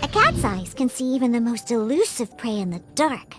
A cat's eyes can see even the most elusive prey in the dark.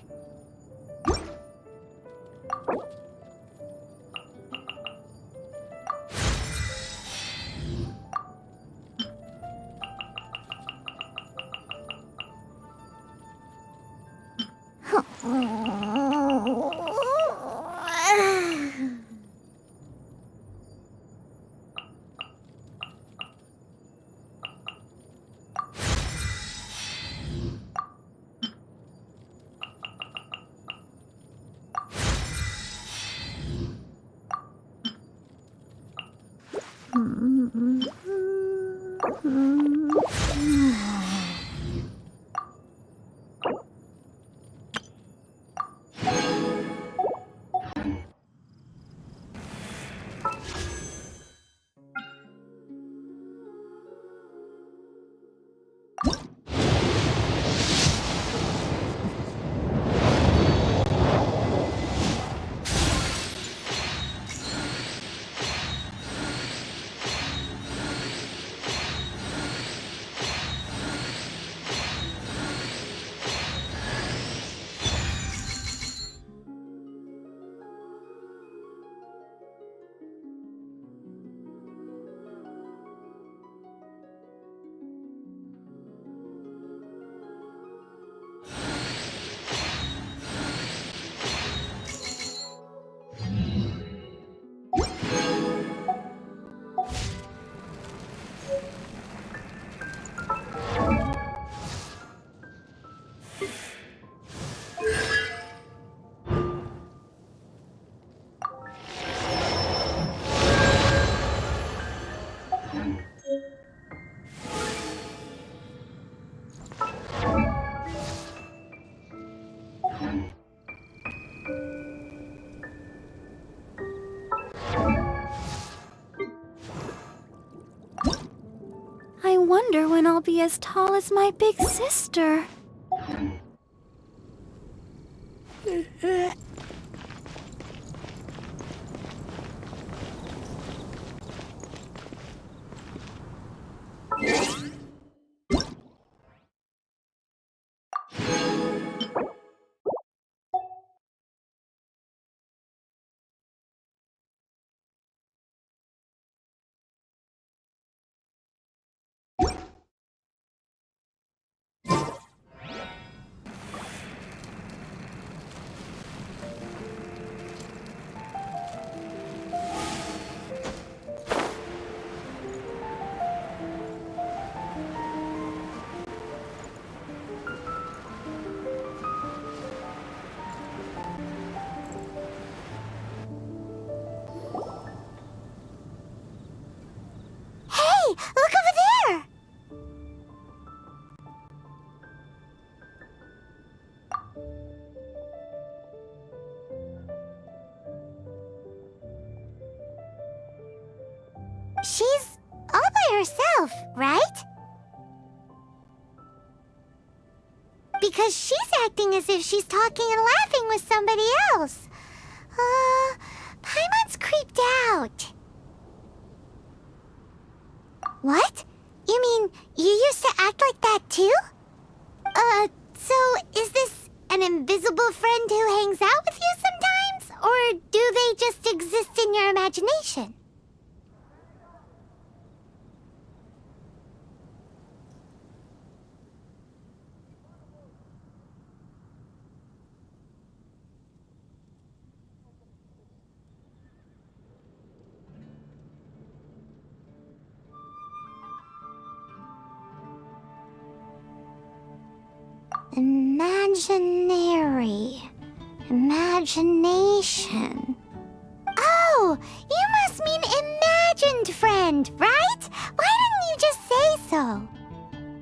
I wonder when I'll be as tall as my big sister. She's all by herself, right? Because she's acting as if she's talking and laughing with somebody else. Paimon's creeped out. What? You mean you used to act like that too? So is this an invisible friend who hangs out with you sometimes? Or do they just exist in your imagination? Imagination. Oh, you must mean imagined friend, right? Why didn't you just say so?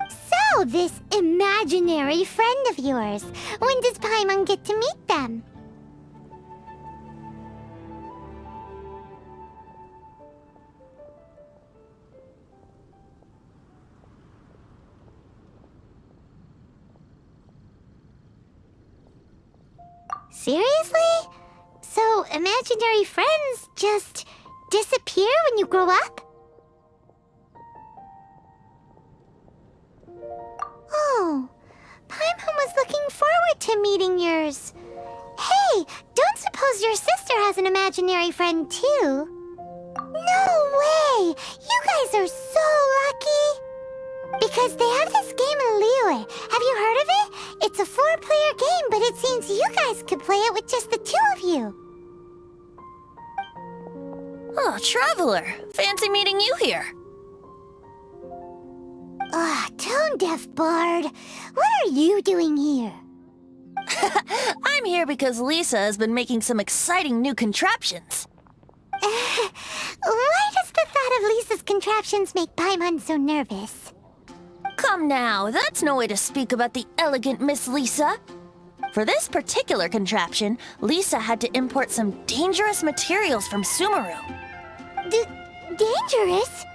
So, this imaginary friend of yours, when does Paimon get to meet them? Seriously? So, imaginary friends just disappear when you grow up? Oh, Paimon was looking forward to meeting yours. Hey, don't suppose your sister has an imaginary friend too? No way! You guys are so lucky! Because they have this game in Liyue. Have you heard of it? It's a 4-player game, but it seems you guys could play it with just the 2 of you. Oh, Traveler! Fancy meeting you here. Tone-deaf bard. What are you doing here? I'm here because Lisa has been making some exciting new contraptions. Why does the thought of Lisa's contraptions make Paimon so nervous? Come now, that's no way to speak about the elegant Miss Lisa. For this particular contraption, Lisa had to import some dangerous materials from Sumeru. Dangerous?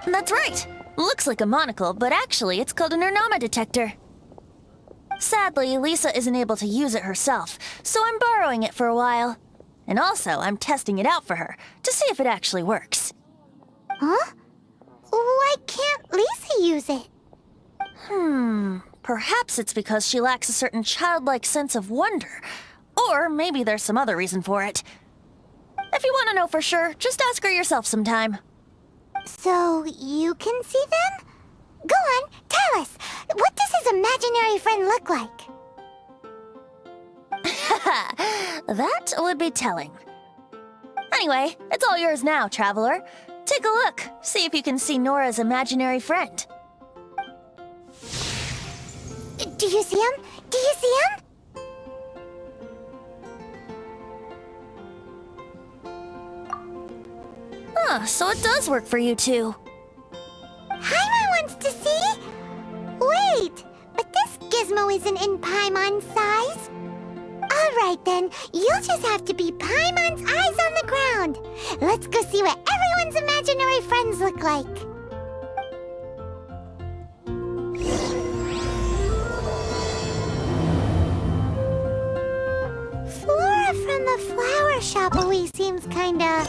That's right. Looks like a monocle, but actually it's called an Ernama detector. Sadly, Lisa isn't able to use it herself, so I'm borrowing it for a while. And also, I'm testing it out for her, to see if it actually works. Huh? Why can't Lisa use it? Perhaps it's because she lacks a certain childlike sense of wonder. Or maybe there's some other reason for it. If you want to know for sure, just ask her yourself sometime. So, you can see them? Go on, tell us. What does his imaginary friend look like? That would be telling. Anyway, it's all yours now, Traveler. Take a look. See if you can see Nora's imaginary friend. Do you see him? Do you see him? So it does work for you two. Paimon wants to see? Wait, but this gizmo isn't in Paimon's size. Alright then, you'll just have to be Paimon's eyes on the ground. Let's go see what everyone's imaginary friends look like. Flora from the flower shop always seems kinda...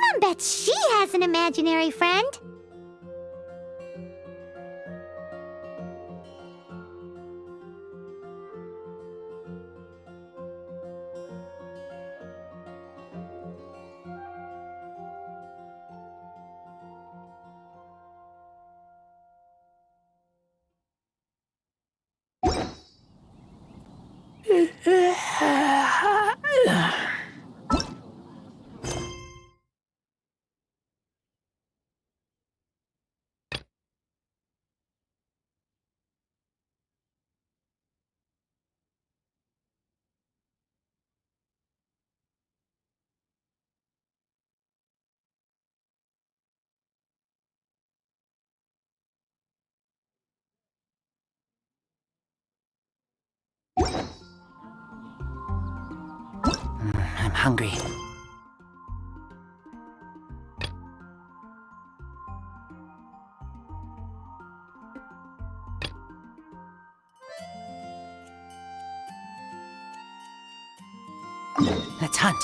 Paimon bets she has an imaginary friend. I'm hungry. Let's hunt.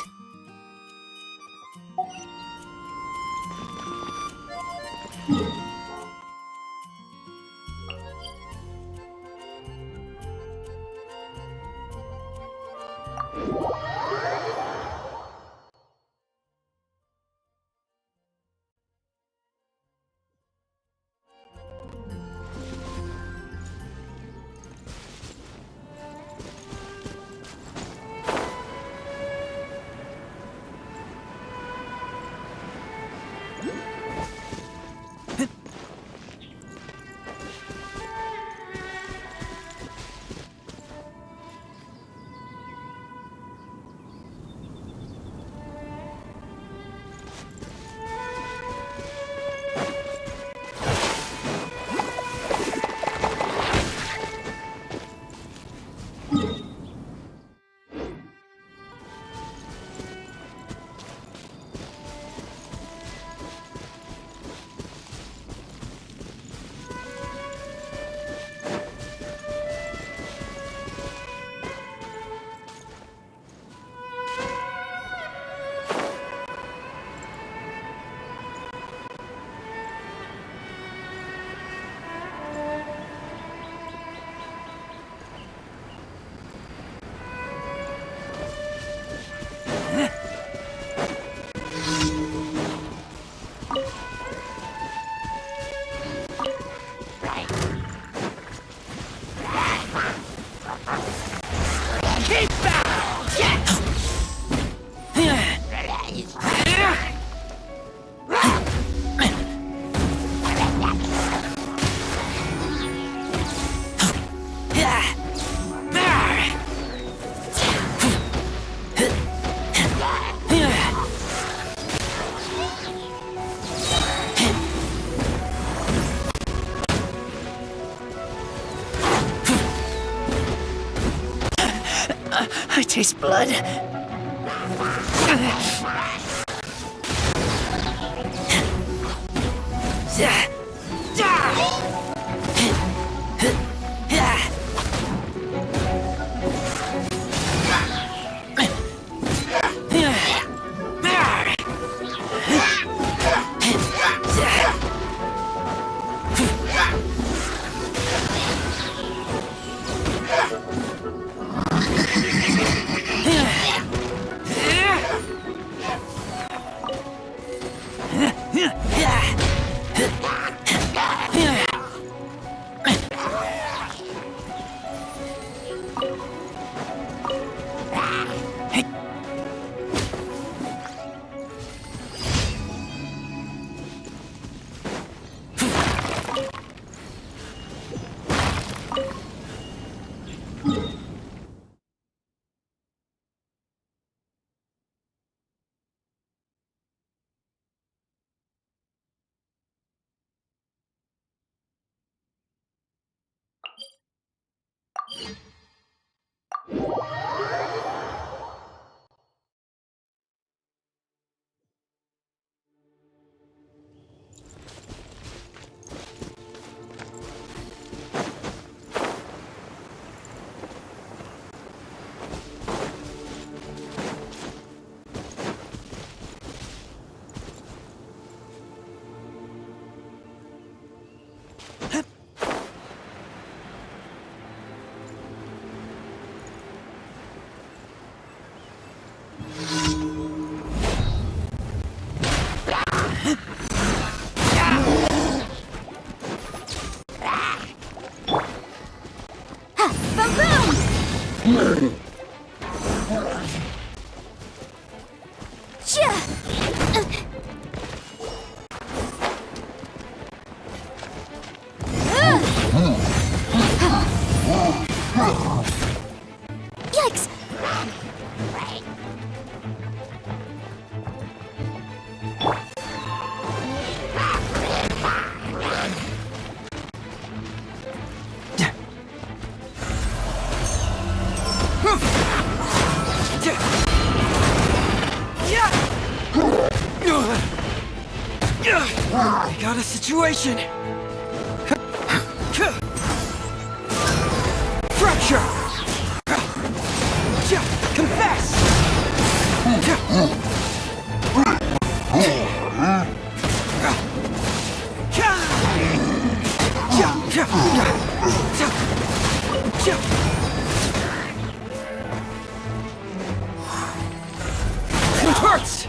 I taste blood. boom, boom! Yikes! I got a situation! Fracture! Confess! It hurts!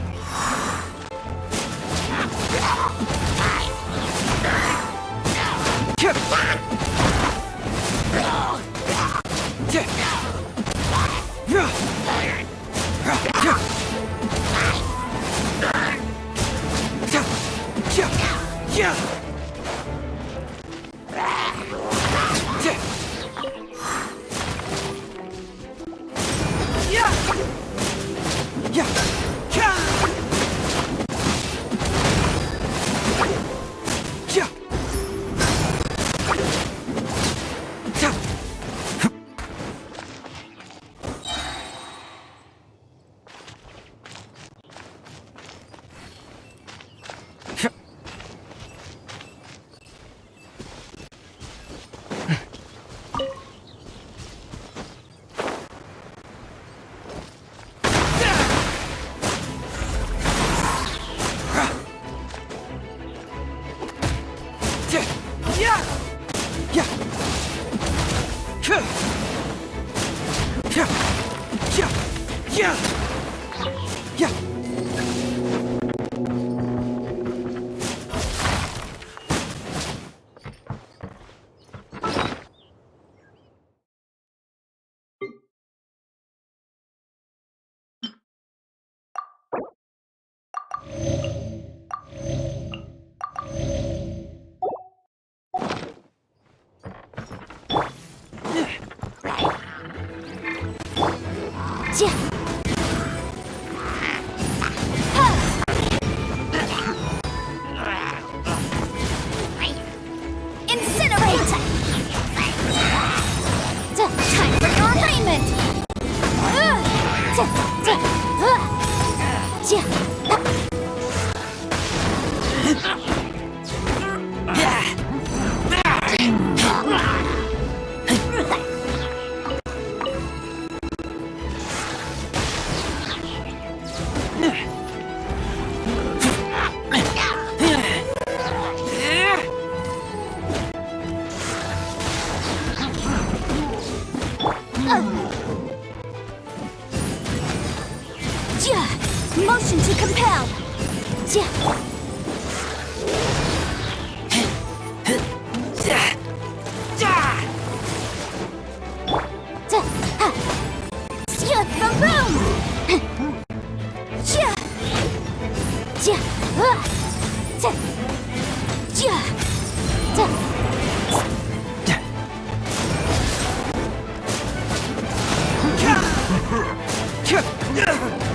Motion to compel!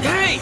Hey!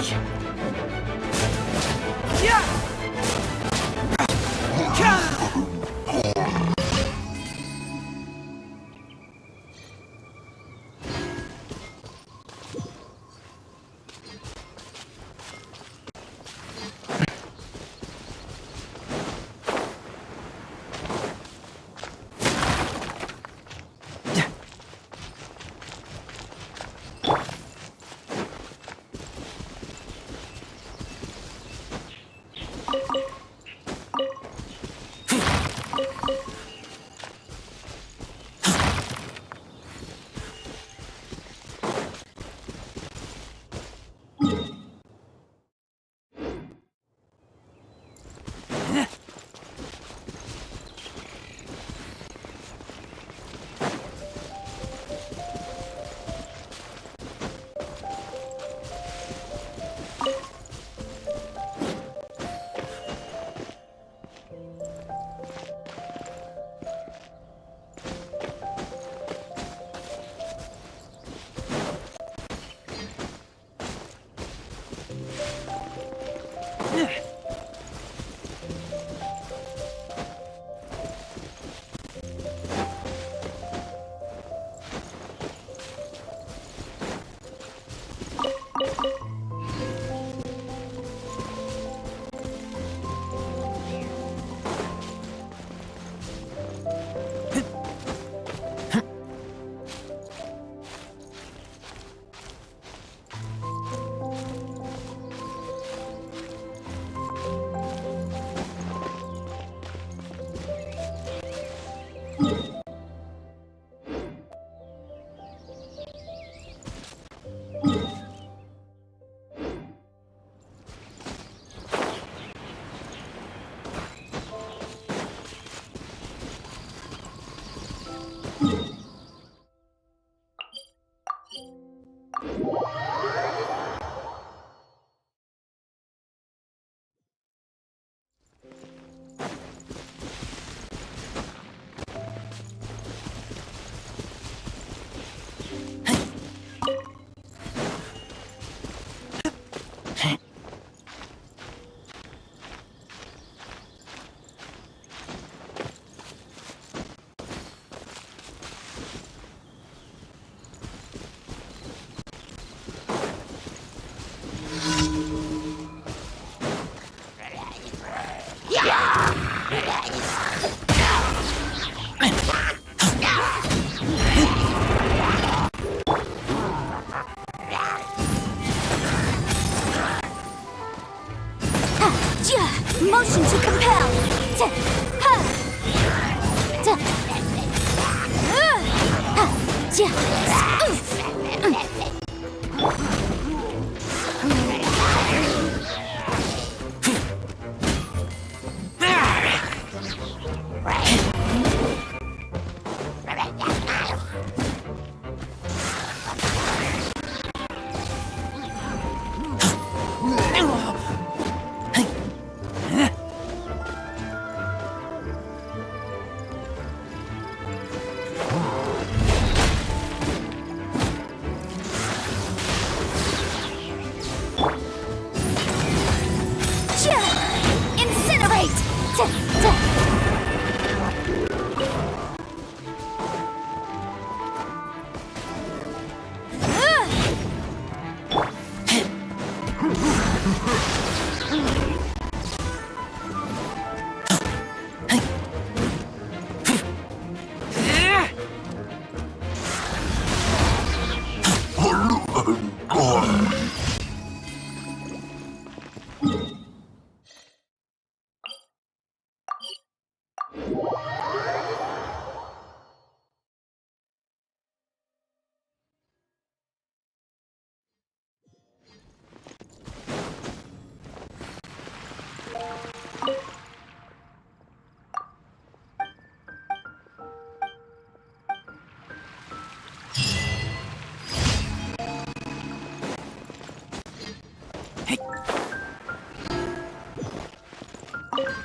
Motion to compel!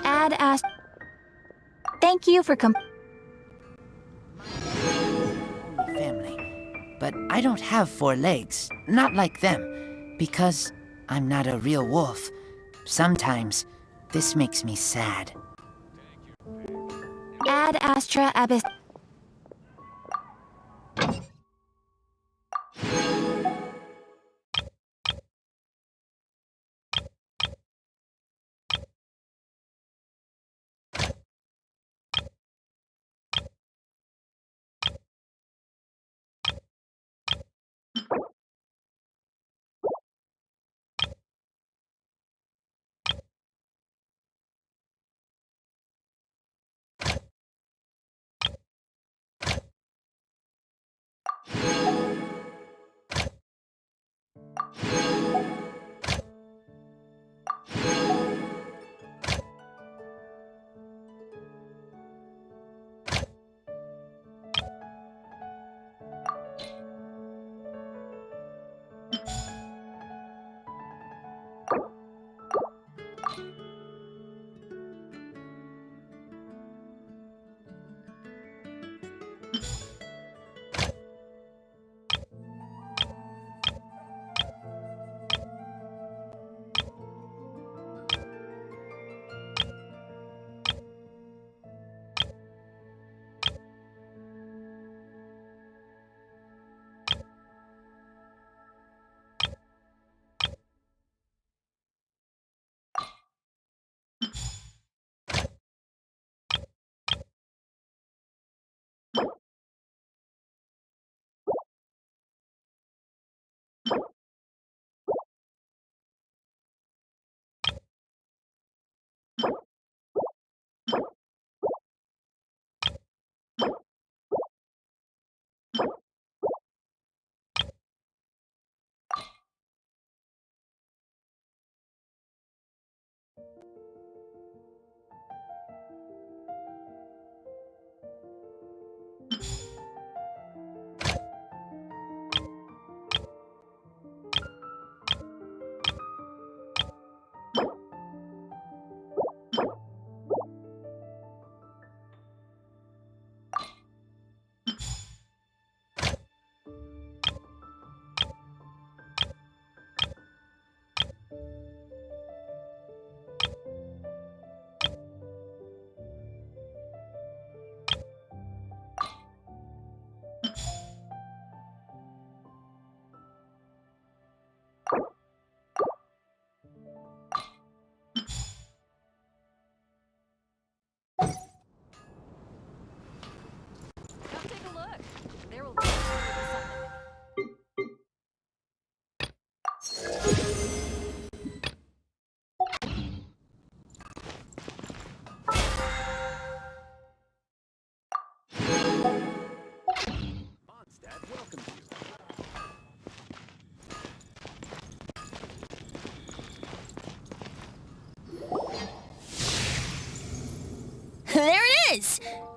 Ad Ast. Thank you for Family. But I don't have 4 legs, not like them, because I'm not a real wolf. Sometimes, this makes me sad. Ad Astra Abyss.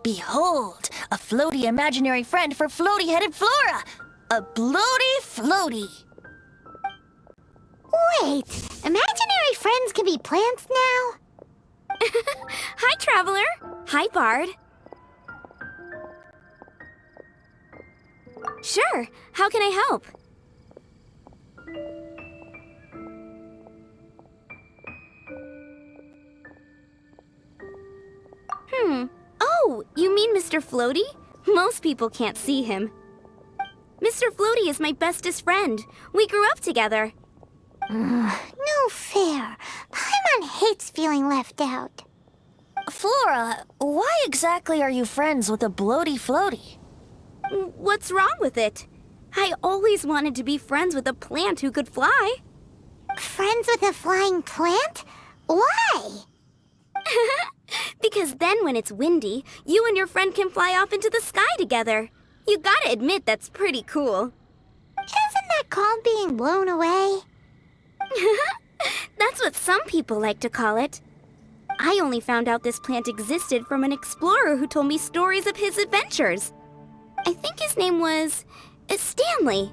Behold, a floaty imaginary friend for floaty-headed Flora! A bloaty floaty! Wait, imaginary friends can be plants now? Hi, Traveler. Hi, Bard. Sure. How can I help? Oh, you mean Mr. Floaty? Most people can't see him. Mr. Floaty is my bestest friend. We grew up together. No fair. Paimon hates feeling left out. Flora, why exactly are you friends with a bloaty floaty? What's wrong with it? I always wanted to be friends with a plant who could fly. Friends with a flying plant? Why? Because then when it's windy, you and your friend can fly off into the sky together. You gotta admit that's pretty cool. Isn't that called being blown away? That's what some people like to call it. I only found out this plant existed from an explorer who told me stories of his adventures. I think his name was Stanley.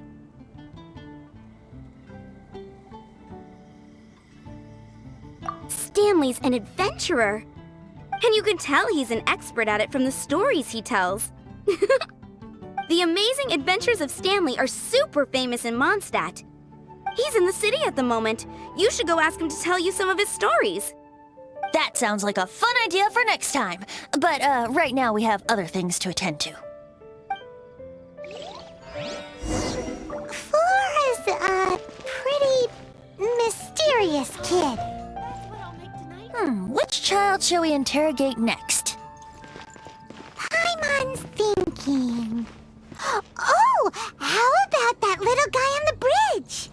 Stanley's an adventurer. And you can tell he's an expert at it from the stories he tells. The amazing adventures of Stanley are super famous in Mondstadt. He's in the city at the moment. You should go ask him to tell you some of his stories. That sounds like a fun idea for next time. But right now we have other things to attend to. Flora's a pretty mysterious kid. Which child shall we interrogate next? Paimon's thinking. Oh, how about that little guy on the bridge?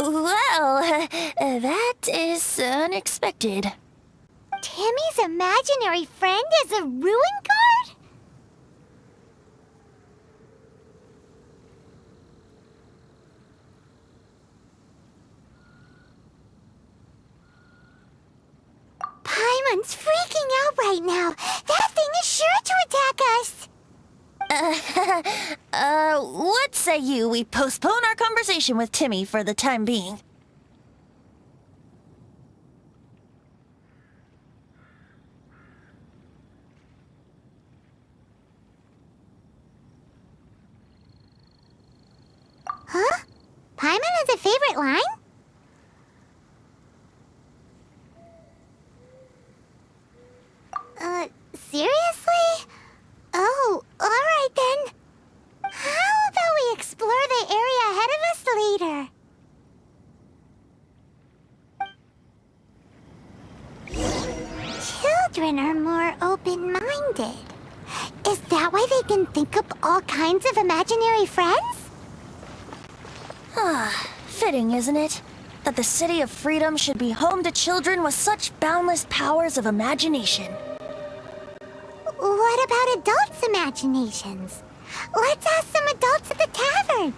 Well, that is unexpected. Timmy's imaginary friend is a ruin guard? Paimon's freaking out right now. That thing is sure to attack us. What say you we postpone our conversation with Timmy for the time being? Huh? Paimon has a favorite line? Seriously? Oh, alright then. How about we explore the area ahead of us later? Children are more open-minded. Is that why they can think up all kinds of imaginary friends? Fitting, isn't it? That the City of Freedom should be home to children with such boundless powers of imagination. What about adults' imaginations? Let's ask some adults at the tavern.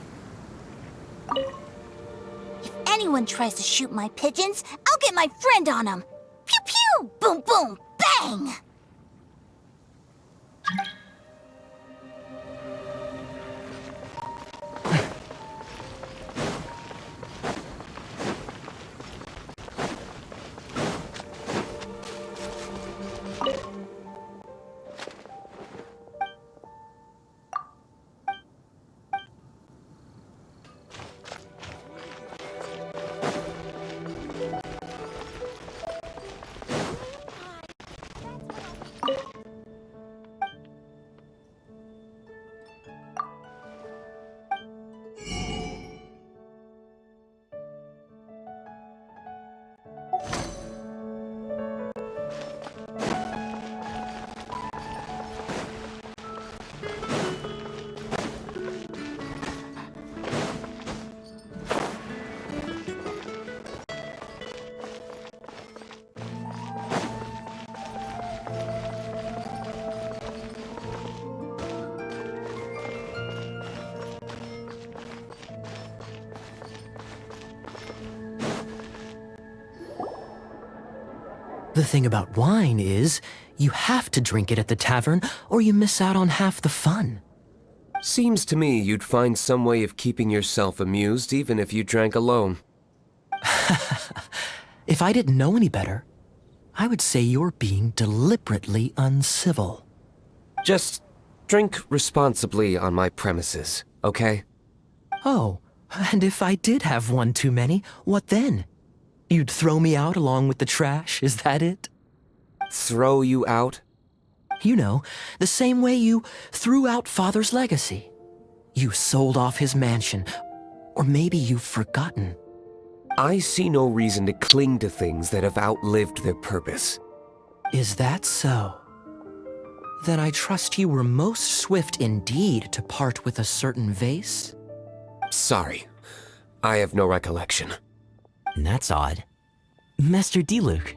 If anyone tries to shoot my pigeons, I'll get my friend on them. Pew pew! Boom boom! Bang! The thing about wine is, you have to drink it at the tavern or you miss out on half the fun. Seems to me you'd find some way of keeping yourself amused even if you drank alone. If I didn't know any better, I would say you're being deliberately uncivil. Just drink responsibly on my premises, okay? Oh, and if I did have one too many, what then? You'd throw me out along with the trash, is that it? Throw you out? You know, the same way you threw out Father's legacy. You sold off his mansion, or maybe you've forgotten. I see no reason to cling to things that have outlived their purpose. Is that so? Then I trust you were most swift indeed to part with a certain vase? Sorry, I have no recollection. That's odd. Master Diluc,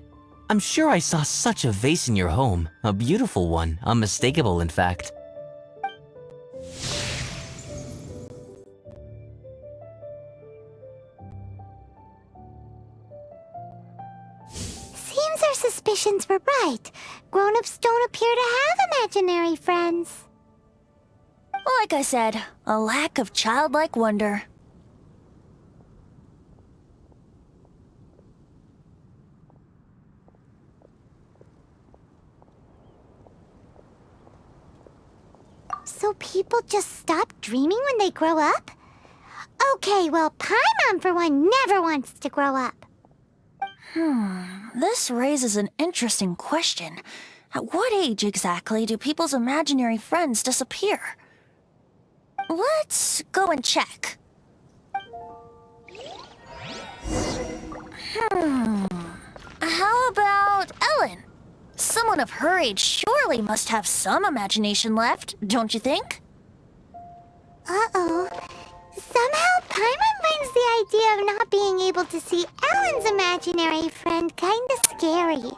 I'm sure I saw such a vase in your home. A beautiful one, unmistakable in fact. Seems our suspicions were right. Grown-ups don't appear to have imaginary friends. Like I said, a lack of childlike wonder. So people just stop dreaming when they grow up? Okay, well, Paimon for one never wants to grow up. This raises an interesting question. At what age exactly do people's imaginary friends disappear? Let's go and check. How about Ellen? Someone of her age surely must have some imagination left, don't you think? Uh-oh. Somehow Paimon finds the idea of not being able to see Ellen's imaginary friend kinda scary.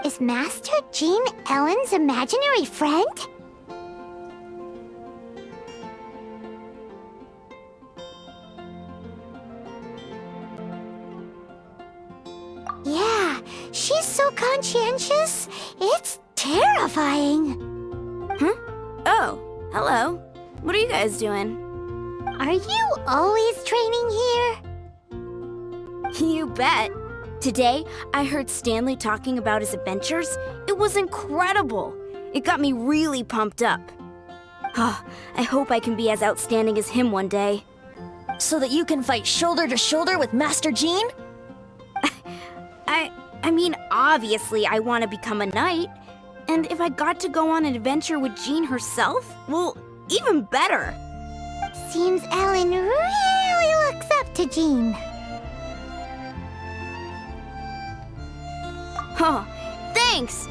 Is Master Jean Ellen's imaginary friend? so conscientious. It's terrifying. Oh, hello. What are you guys doing? Are you always training here? You bet. Today, I heard Stanley talking about his adventures. It was incredible. It got me really pumped up. I hope I can be as outstanding as him one day. So that you can fight shoulder to shoulder with Master Jean? I mean, obviously I want to become a knight. And if I got to go on an adventure with Jean herself, well, even better. Seems Ellen really looks up to Jean. Huh, thanks!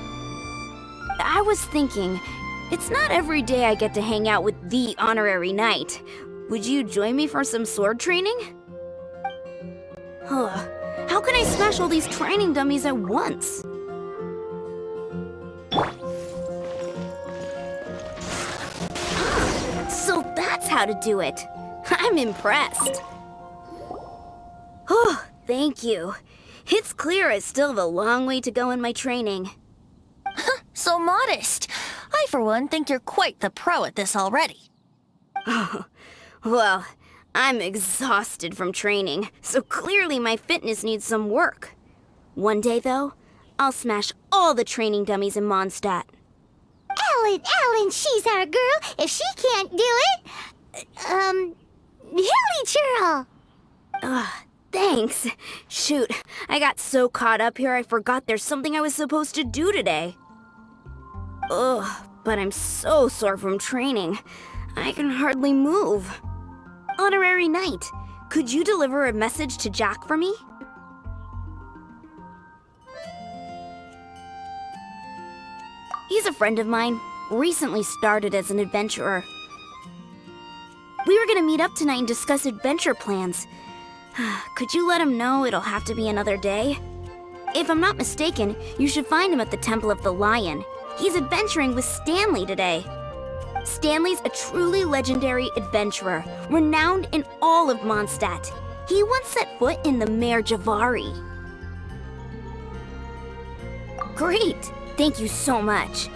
I was thinking, it's not every day I get to hang out with the honorary knight. Would you join me for some sword training? How can I smash all these training dummies at once? So that's how to do it. I'm impressed. Oh, thank you. It's clear I still have a long way to go in my training. So modest. I, for one, think you're quite the pro at this already. Well, I'm exhausted from training, so clearly my fitness needs some work. One day, though, I'll smash all the training dummies in Mondstadt. Ellen, she's our girl. If she can't do it, Hilly Churl. Thanks. Shoot, I got so caught up here I forgot there's something I was supposed to do today. But I'm so sore from training. I can hardly move. Honorary Knight, could you deliver a message to Jack for me? He's a friend of mine, recently started as an adventurer. We were gonna meet up tonight and discuss adventure plans. Could you let him know it'll have to be another day? If I'm not mistaken, you should find him at the Temple of the Lion. He's adventuring with Stanley today. Stanley's a truly legendary adventurer, renowned in all of Mondstadt. He once set foot in the Mare Javari. Great! Thank you so much.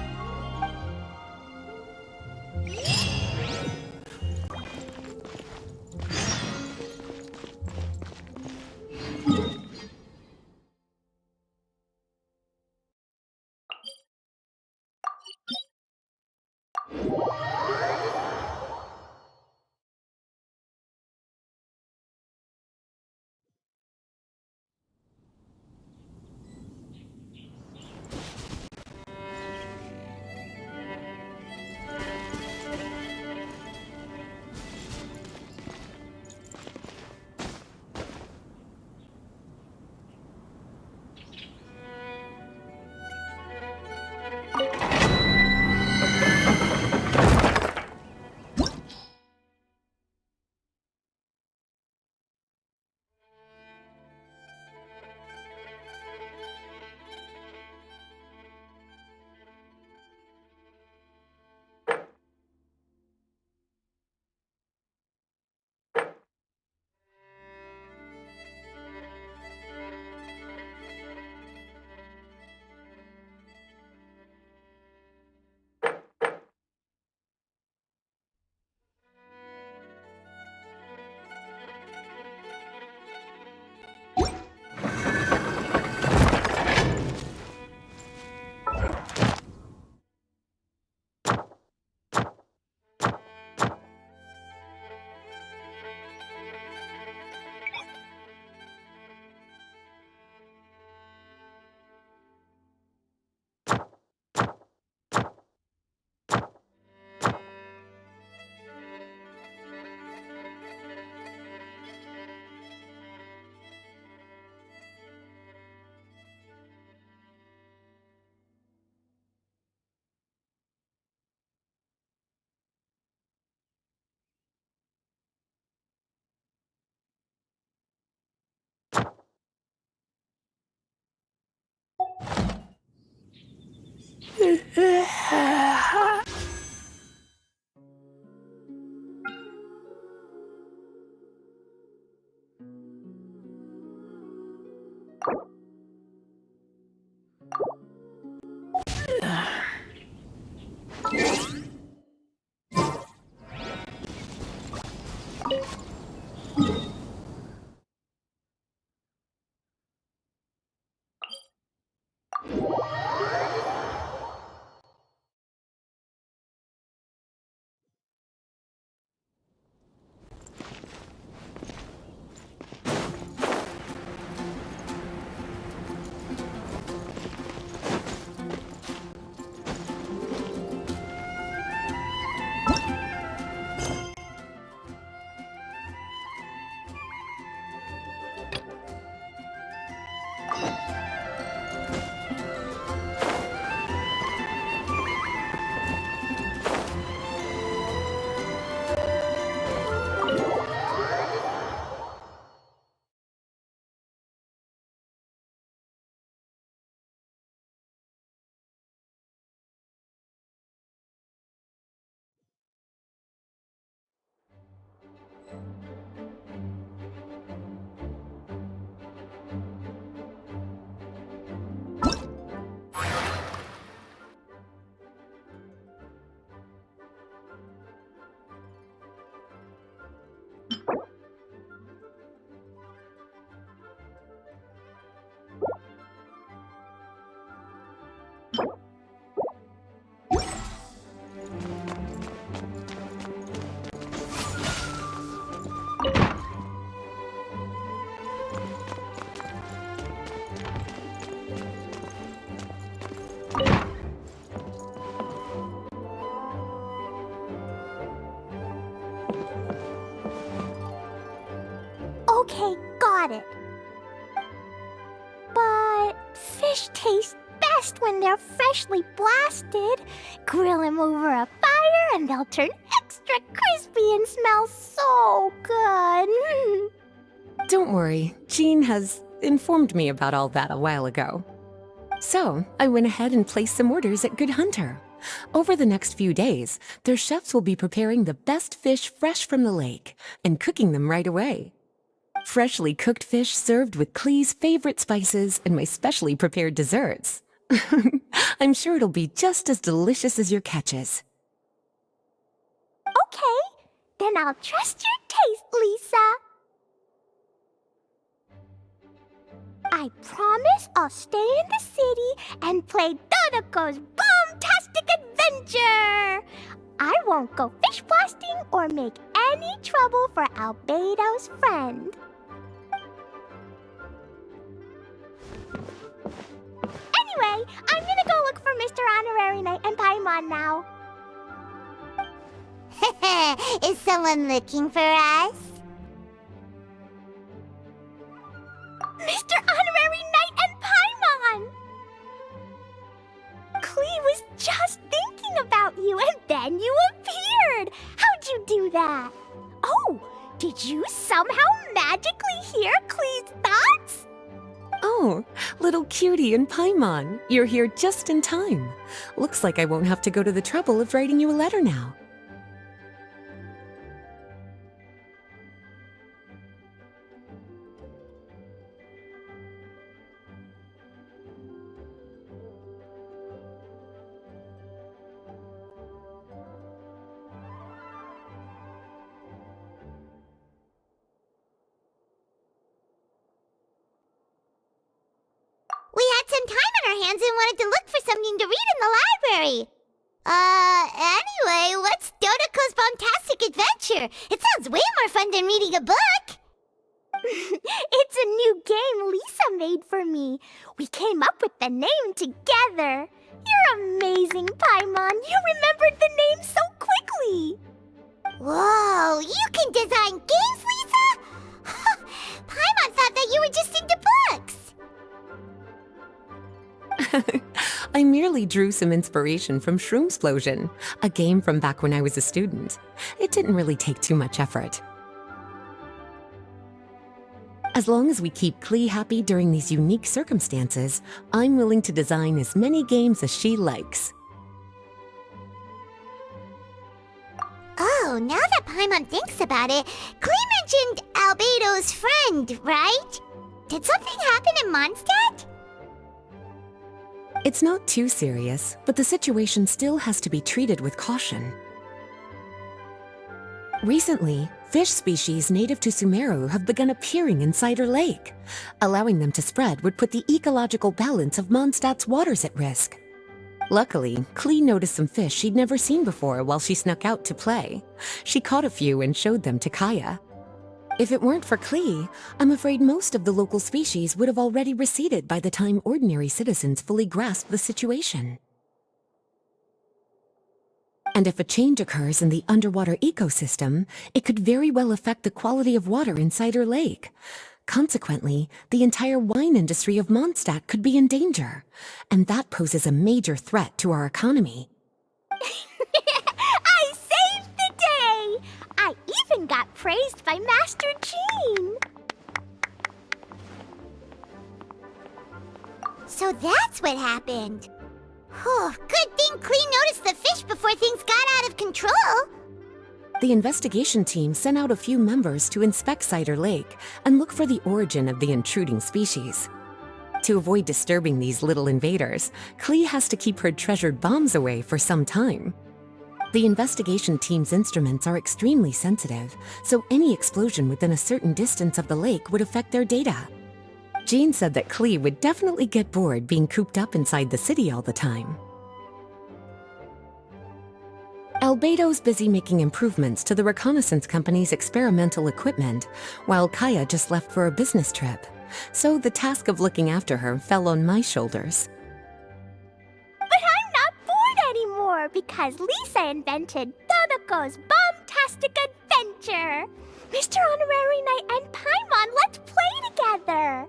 Okay, got it. But fish taste best when they're freshly blasted. Grill them over a fire and they'll turn extra crispy and smell so good. Don't worry, Jean has informed me about all that a while ago. So, I went ahead and placed some orders at Good Hunter. Over the next few days, their chefs will be preparing the best fish fresh from the lake and cooking them right away. Freshly cooked fish served with Klee's favorite spices and my specially prepared desserts. I'm sure it'll be just as delicious as your catches. Okay, then I'll trust your taste, Lisa. I promise I'll stay in the city and play Dodoco's boom-tastic adventure. I won't go fish blasting or make any trouble for Albedo's friend. Anyway, I'm gonna go look for Mr. Honorary Knight and Paimon now. Is someone looking for us? Mr. Honorary Knight and Paimon! Klee was just thinking about you and then you appeared! How'd you do that? Oh, did you somehow magically hear Klee's thoughts? Oh, little cutie and Paimon, you're here just in time. Looks like I won't have to go to the trouble of writing you a letter now. We had some time on our hands and wanted to look for something to read in the library. Anyway, what's Dodoco's Bombastic Adventure? It sounds way more fun than reading a book. It's a new game Lisa made for me. We came up with the name together. You're amazing, Paimon. You remembered the name so quickly. Whoa, you can design games, Lisa? Paimon thought that you were just into books. I merely drew some inspiration from Shroomsplosion, a game from back when I was a student. It didn't really take too much effort. As long as we keep Klee happy during these unique circumstances, I'm willing to design as many games as she likes. Oh, now that Paimon thinks about it, Klee mentioned Albedo's friend, right? Did something happen in Mondstadt? It's not too serious, but the situation still has to be treated with caution. Recently, fish species native to Sumeru have begun appearing in Cider Lake. Allowing them to spread would put the ecological balance of Mondstadt's waters at risk. Luckily, Klee noticed some fish she'd never seen before while she snuck out to play. She caught a few and showed them to Kaya. If it weren't for Klee, I'm afraid most of the local species would have already receded by the time ordinary citizens fully grasped the situation. And if a change occurs in the underwater ecosystem, it could very well affect the quality of water in Cider Lake. Consequently, the entire wine industry of Mondstadt could be in danger, and that poses a major threat to our economy. I saved the day! I even got praised by Master Jean! So that's what happened. Whew, good thing Klee noticed the fish before things got out of control. The investigation team sent out a few members to inspect Cider Lake and look for the origin of the intruding species. To avoid disturbing these little invaders, Klee has to keep her treasured bombs away for some time. The investigation team's instruments are extremely sensitive, so any explosion within a certain distance of the lake would affect their data. Jean said that Klee would definitely get bored being cooped up inside the city all the time. Albedo's busy making improvements to the reconnaissance company's experimental equipment, while Kaya just left for a business trip, so the task of looking after her fell on my shoulders. But I'm not bored anymore because Lisa invented Dodoco's Bombastic Adventure! adventure! Mr. Honorary Knight and Paimon, let's play together!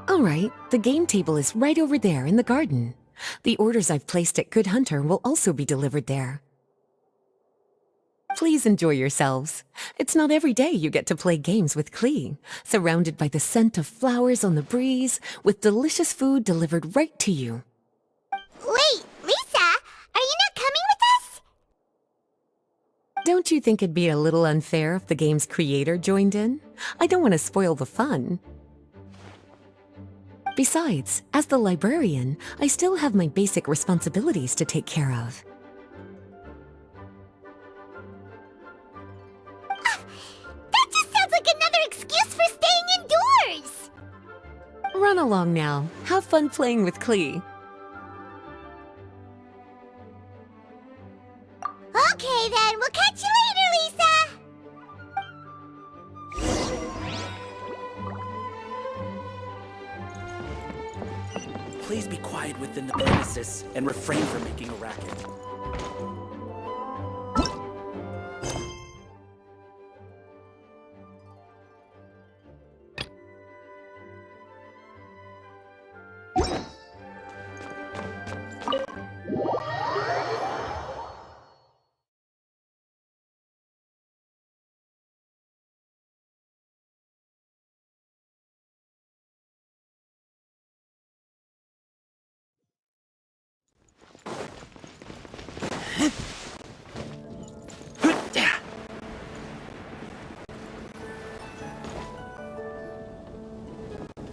All right, the game table is right over there in the garden. The orders I've placed at Good Hunter will also be delivered there. Please enjoy yourselves. It's not every day you get to play games with Klee, surrounded by the scent of flowers on the breeze, with delicious food delivered right to you. Wait, Lisa, are you not coming with us? Don't you think it'd be a little unfair if the game's creator joined in? I don't want to spoil the fun. Besides, as the librarian, I still have my basic responsibilities to take care of. That just sounds like another excuse for staying indoors! Run along now. Have fun playing with Klee. Okay then, we'll catch you later, Lisa! Please be quiet within the premises and refrain from making a racket.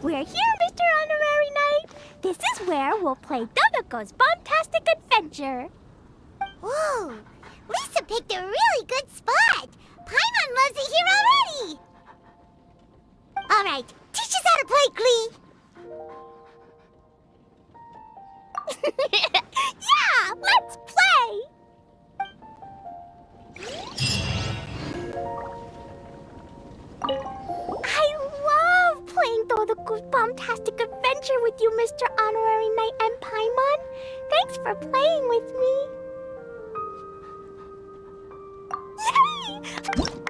We're here, Mr. Honorary Knight. This is where we'll play Dodoko's Bombtastic Adventure. Whoa, Lisa picked a really good spot. Paimon loves it here already. All right, teach us how to play, Klee. Yeah, let's play. I love playing Dodoko's Bombtastic Adventure with you, Mr. Honorary Knight and Paimon. Thanks for playing with me. Yay!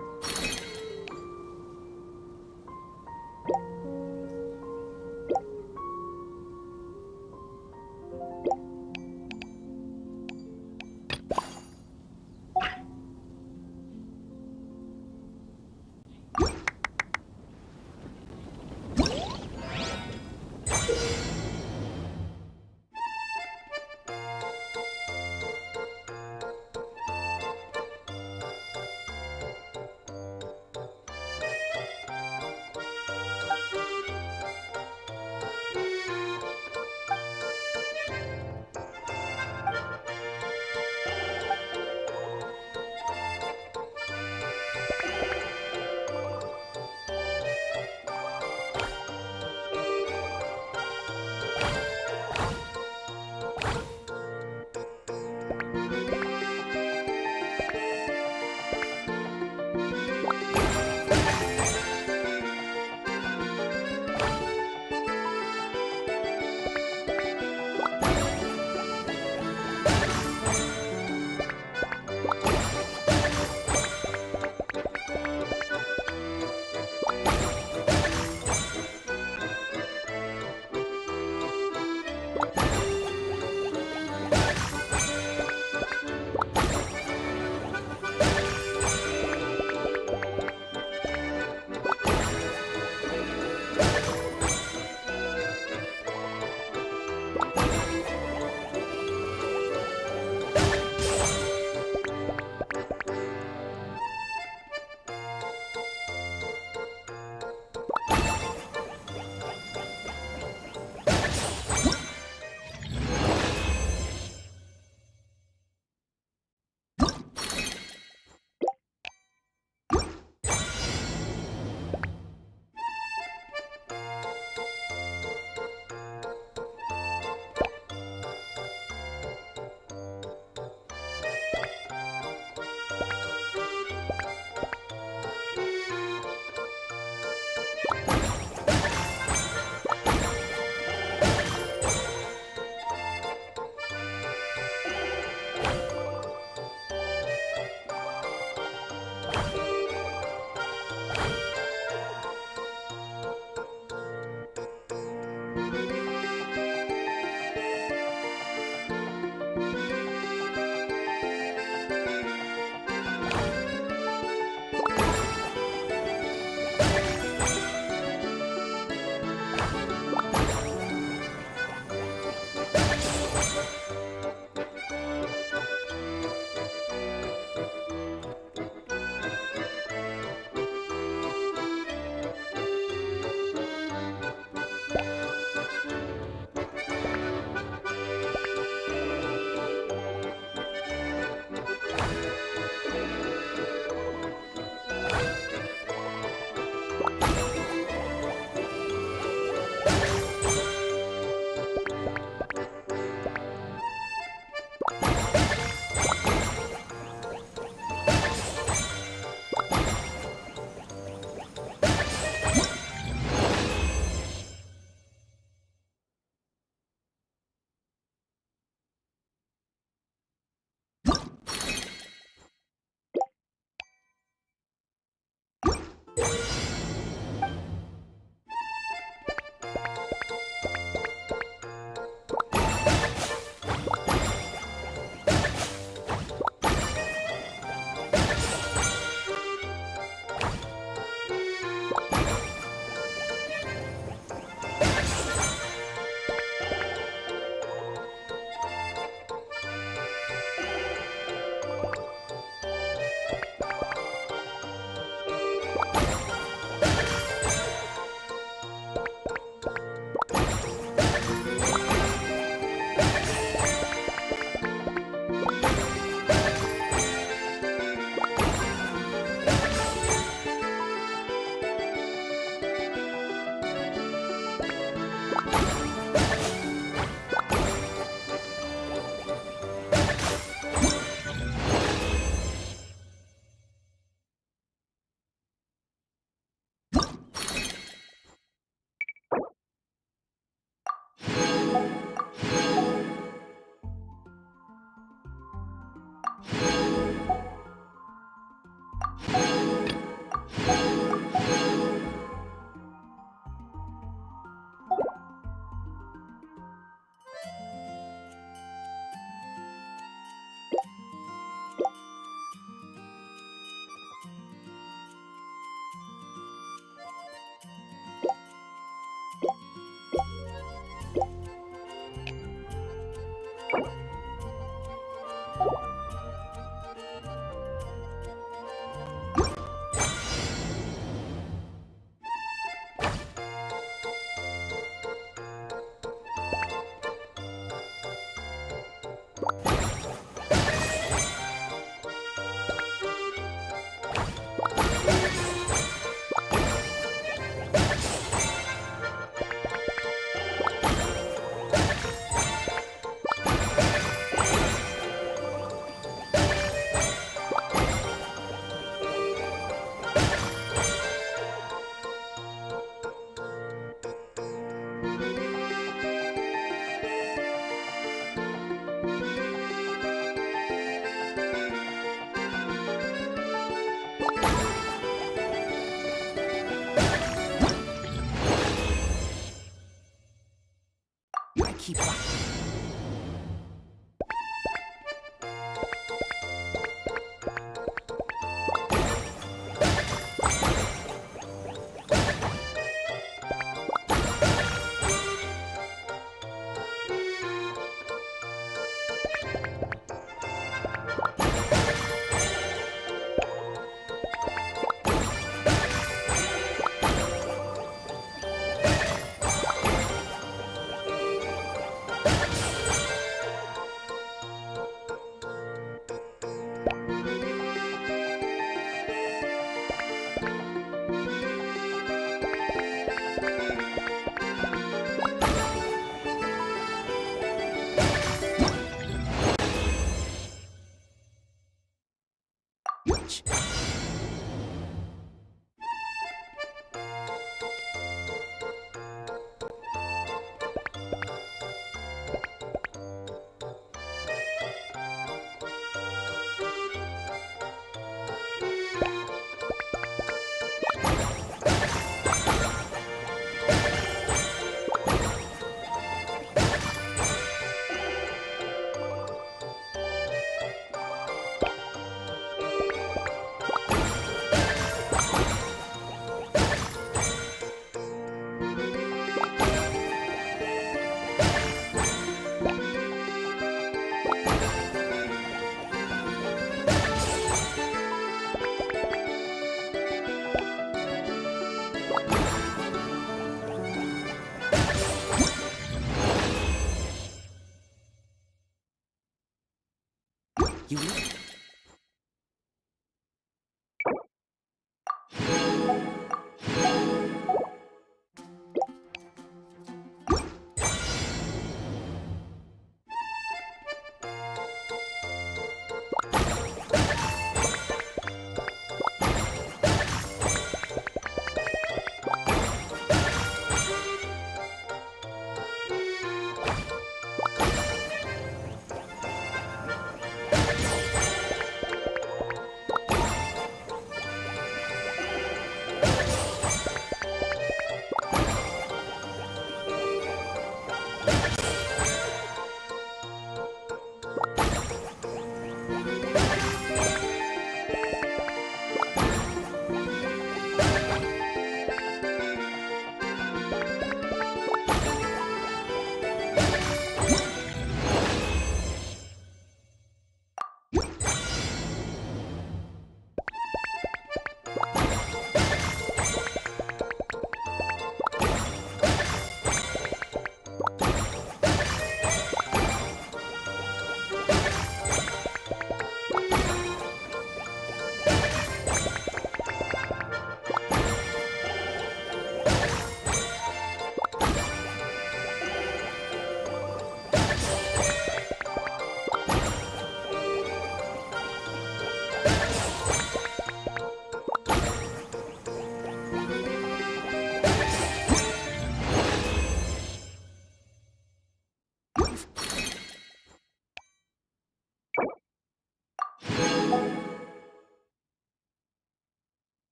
Keep on.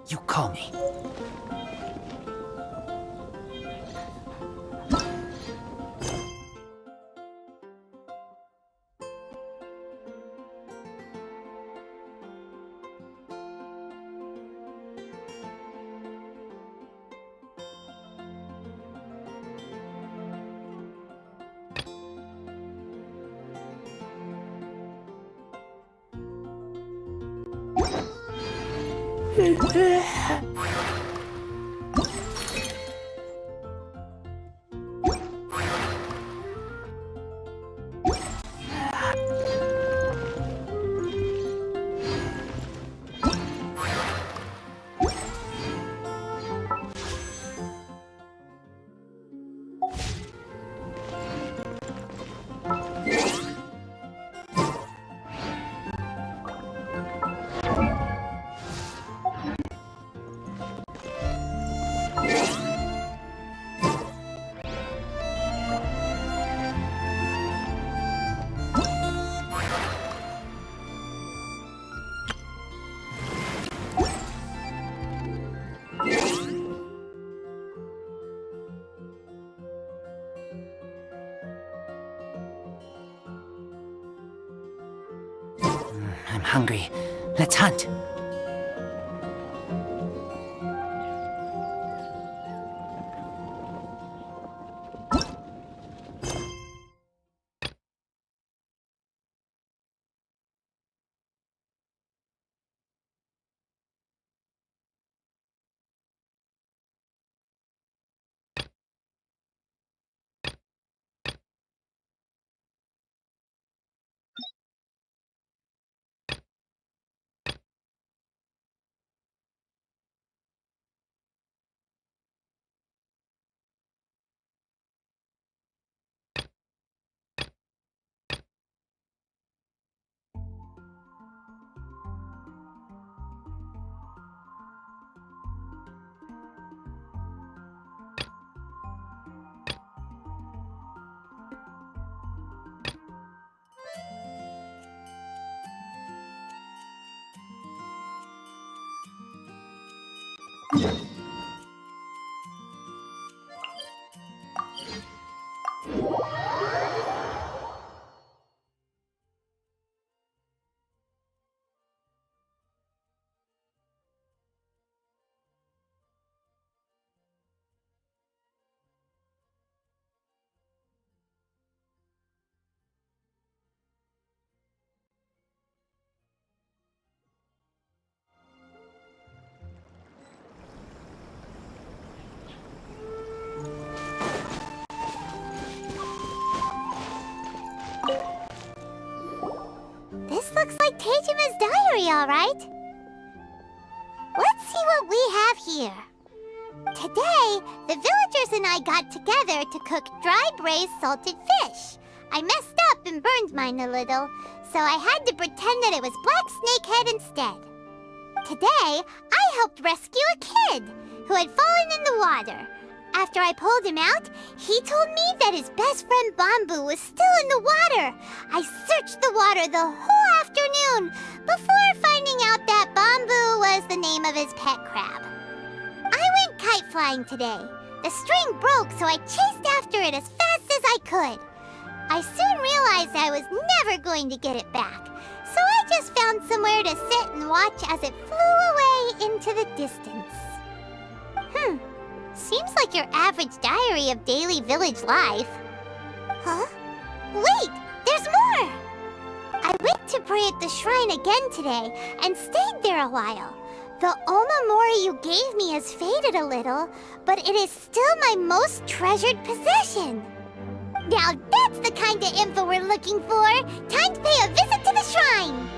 You call me. I'm hungry. Let's hunt. This looks like Teijima's diary, all right. Let's see what we have here. Today, the villagers and I got together to cook dry braised salted fish. I messed up and burned mine a little, so I had to pretend that it was black snakehead instead. Today, I helped rescue a kid who had fallen in the water. After I pulled him out, he told me that his best friend Bamboo was still in the water. I searched the water the whole afternoon before finding out that Bamboo was the name of his pet crab. I went kite flying today. The string broke, so I chased after it as fast as I could. I soon realized I was never going to get it back, so I just found somewhere to sit and watch as it flew away into the distance. Seems like your average diary of daily village life. Huh? Wait! There's more! I went to pray at the shrine again today and stayed there a while. The Omamori you gave me has faded a little, but it is still my most treasured possession. Now that's the kind of info we're looking for! Time to pay a visit to the shrine!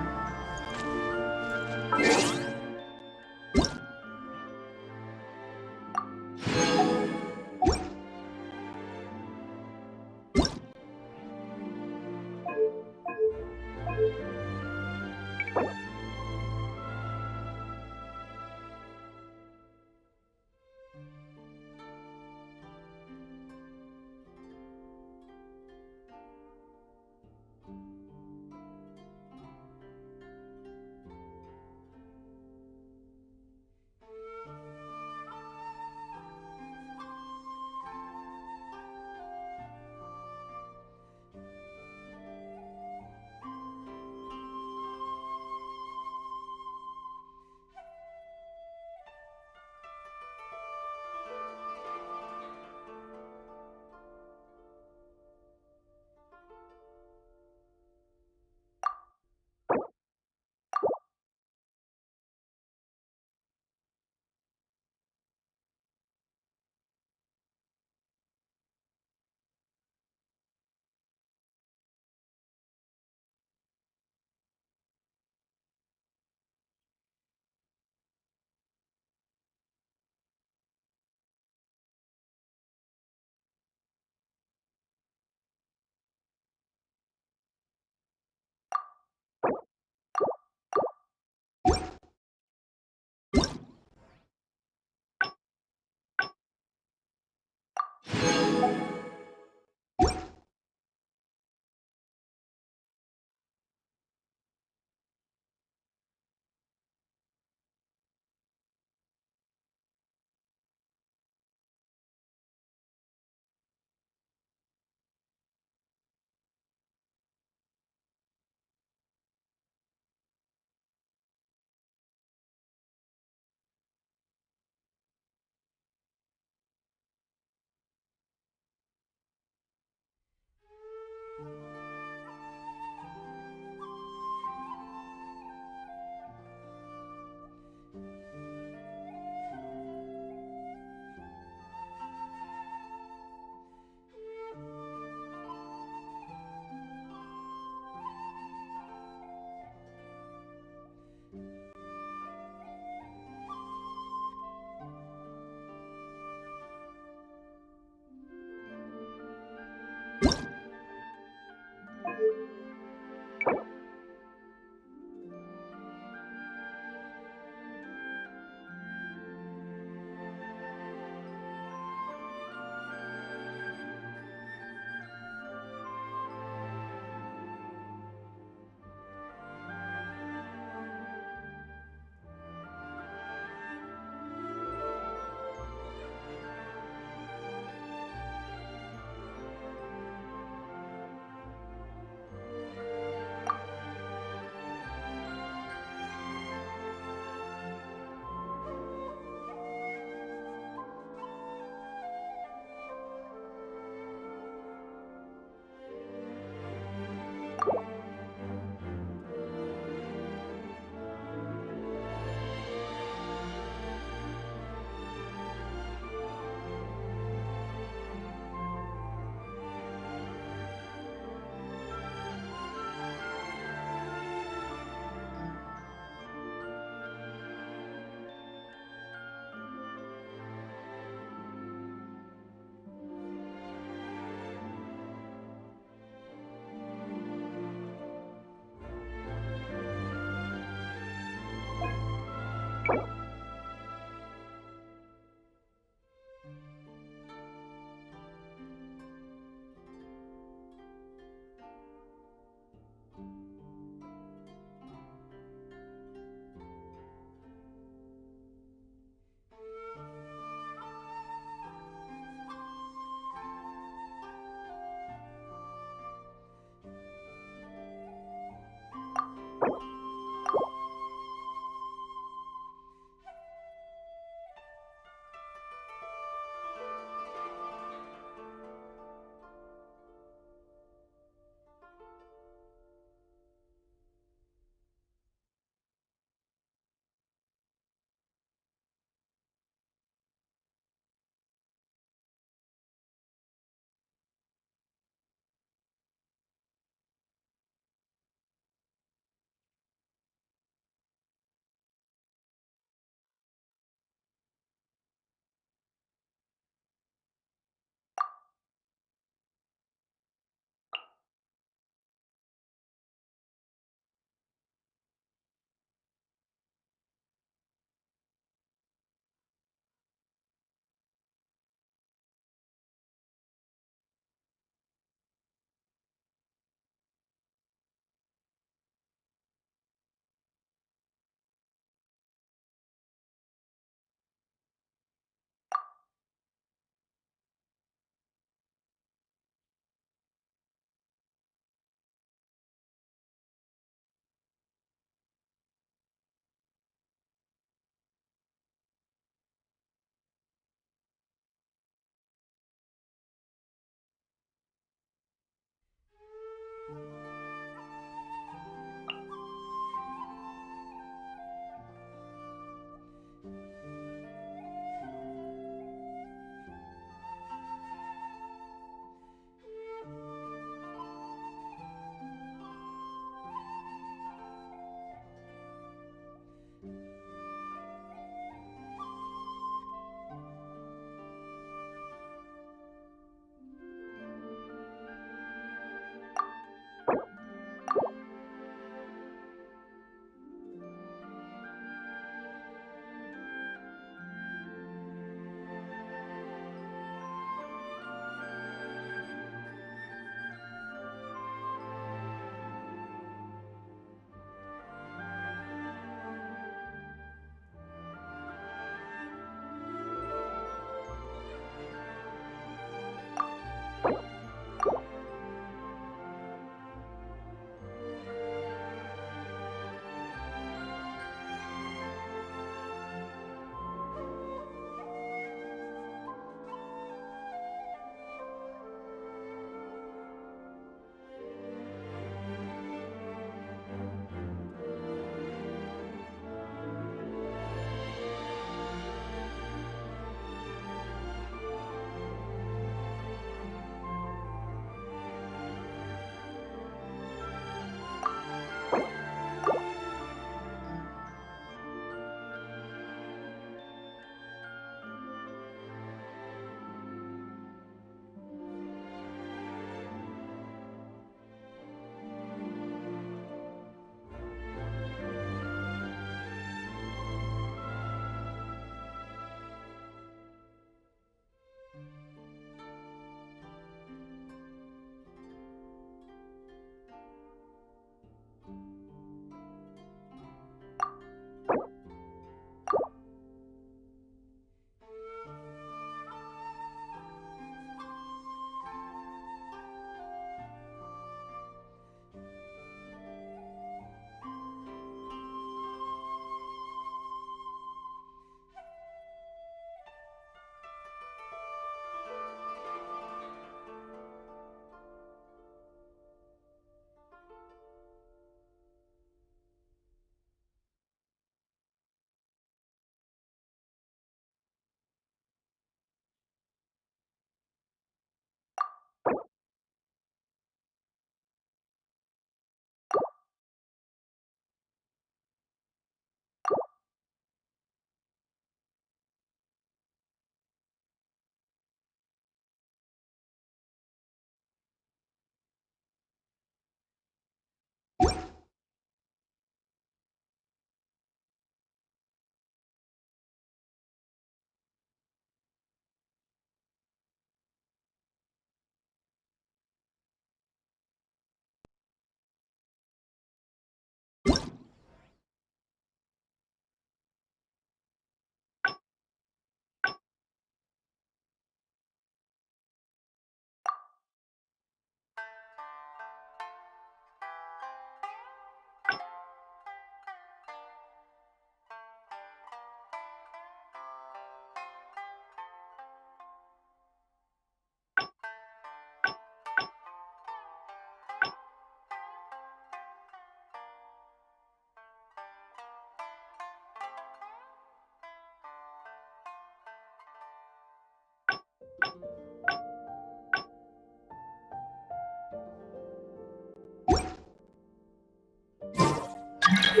Why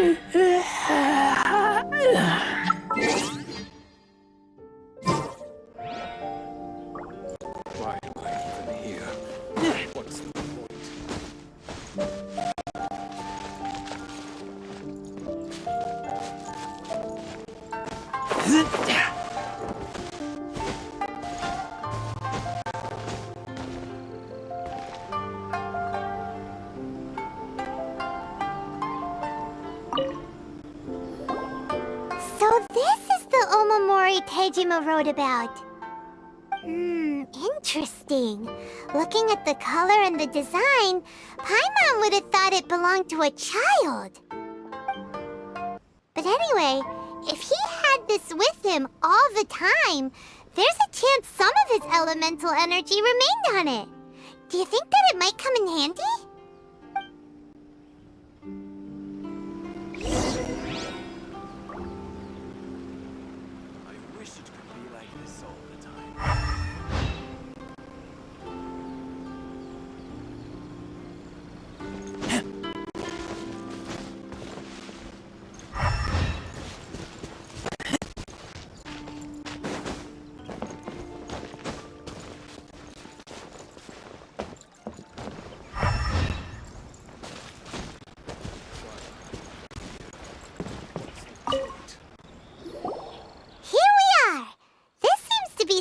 am I even here? What's the point? So this is the Omamori Tejima wrote about. Interesting. Looking at the color and the design, Paimon would have thought it belonged to a child. But anyway, if he had this with him all the time, there's a chance some of his elemental energy remained on it. Do you think that it might come in handy? I wish it could be like this all the time.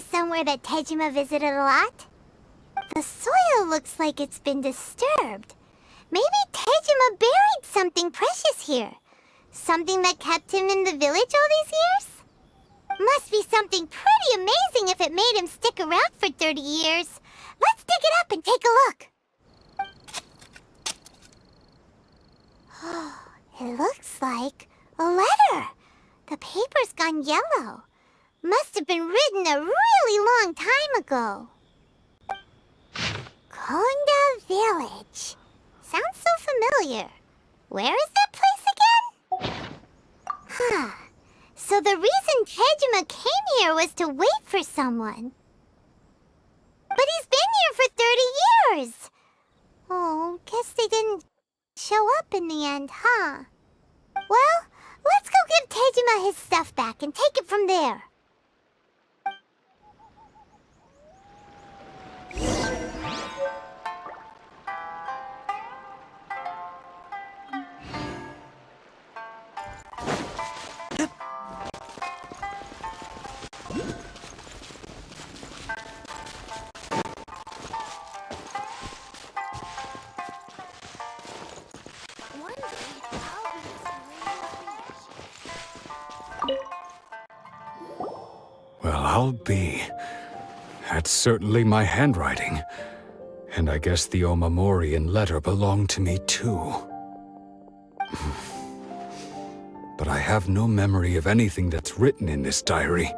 Somewhere that Tejima visited a lot. The soil looks like it's been disturbed. Maybe Tejima buried something precious here. Something that kept him in the village all these years? Must be something pretty amazing if it made him stick around for 30 years. Let's dig it up and take a look. It looks like a letter. The paper's gone yellow. Must have been written a really long time ago. Konda Village. Sounds so familiar. Where is that place again? So the reason Tejima came here was to wait for someone. But he's been here for 30 years. Oh, guess they didn't show up in the end, huh? Well, let's go give Tejima his stuff back and take it from there. Well, I'll be. That's certainly my handwriting. And I guess the Omamorian letter belonged to me too. But I have no memory of anything that's written in this diary.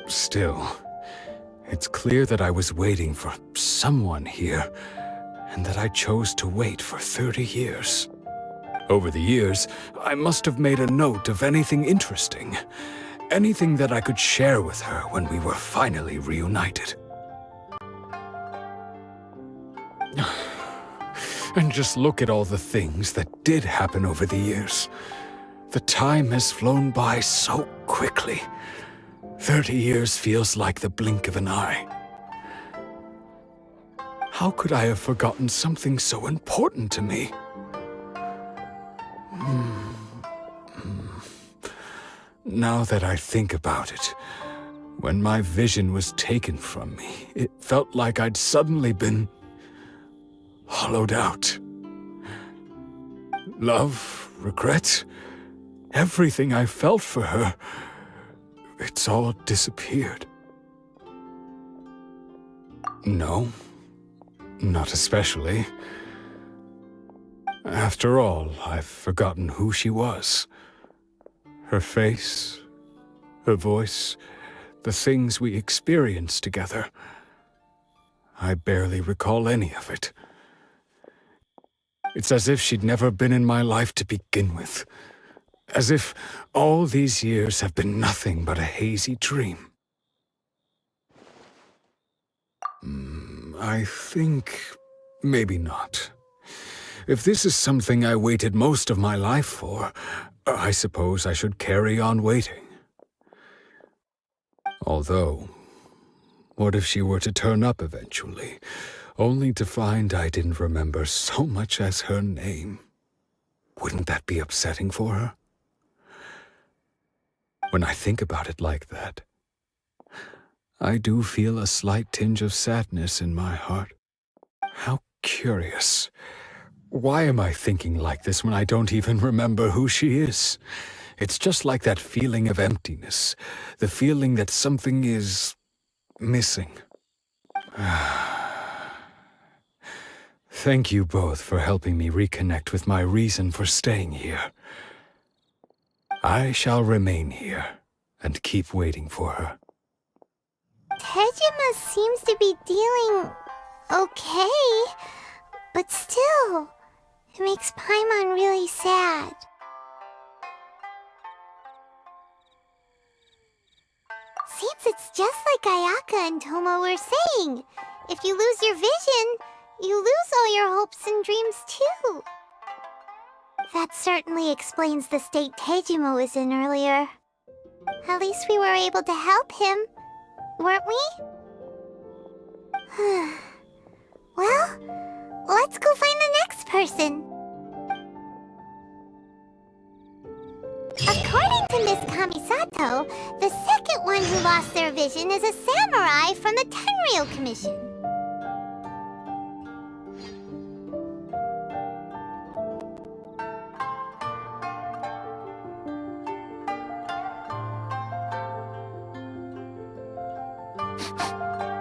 Still, it's clear that I was waiting for someone here, and that I chose to wait for 30 years. Over the years, I must have made a note of anything interesting. Anything that I could share with her when we were finally reunited. And just look at all the things that did happen over the years. The time has flown by so quickly. 30 years feels like the blink of an eye. How could I have forgotten something so important to me? Now that I think about it, when my vision was taken from me, it felt like I'd suddenly been hollowed out. Love, regret, everything I felt for her, it's all disappeared. No, not especially. After all, I've forgotten who she was. Her face, her voice, the things we experienced together. I barely recall any of it. It's as if she'd never been in my life to begin with. As if all these years have been nothing but a hazy dream. I think maybe not. If this is something I waited most of my life for, I suppose I should carry on waiting. Although, what if she were to turn up eventually, only to find I didn't remember so much as her name? Wouldn't that be upsetting for her? When I think about it like that, I do feel a slight tinge of sadness in my heart. How curious. Why am I thinking like this when I don't even remember who she is? It's just like that feeling of emptiness, the feeling that something is missing. Thank you both for helping me reconnect with my reason for staying here. I shall remain here and keep waiting for her. Tejima seems to be dealing okay, but still, it makes Paimon really sad. Seems it's just like Ayaka and Tomo were saying. If you lose your vision, you lose all your hopes and dreams too. That certainly explains the state Tejima was in earlier. At least we were able to help him, weren't we? Well, let's go find the next person. According to Miss Kamisato, the second one who lost their vision is a samurai from the Tenryou Commission.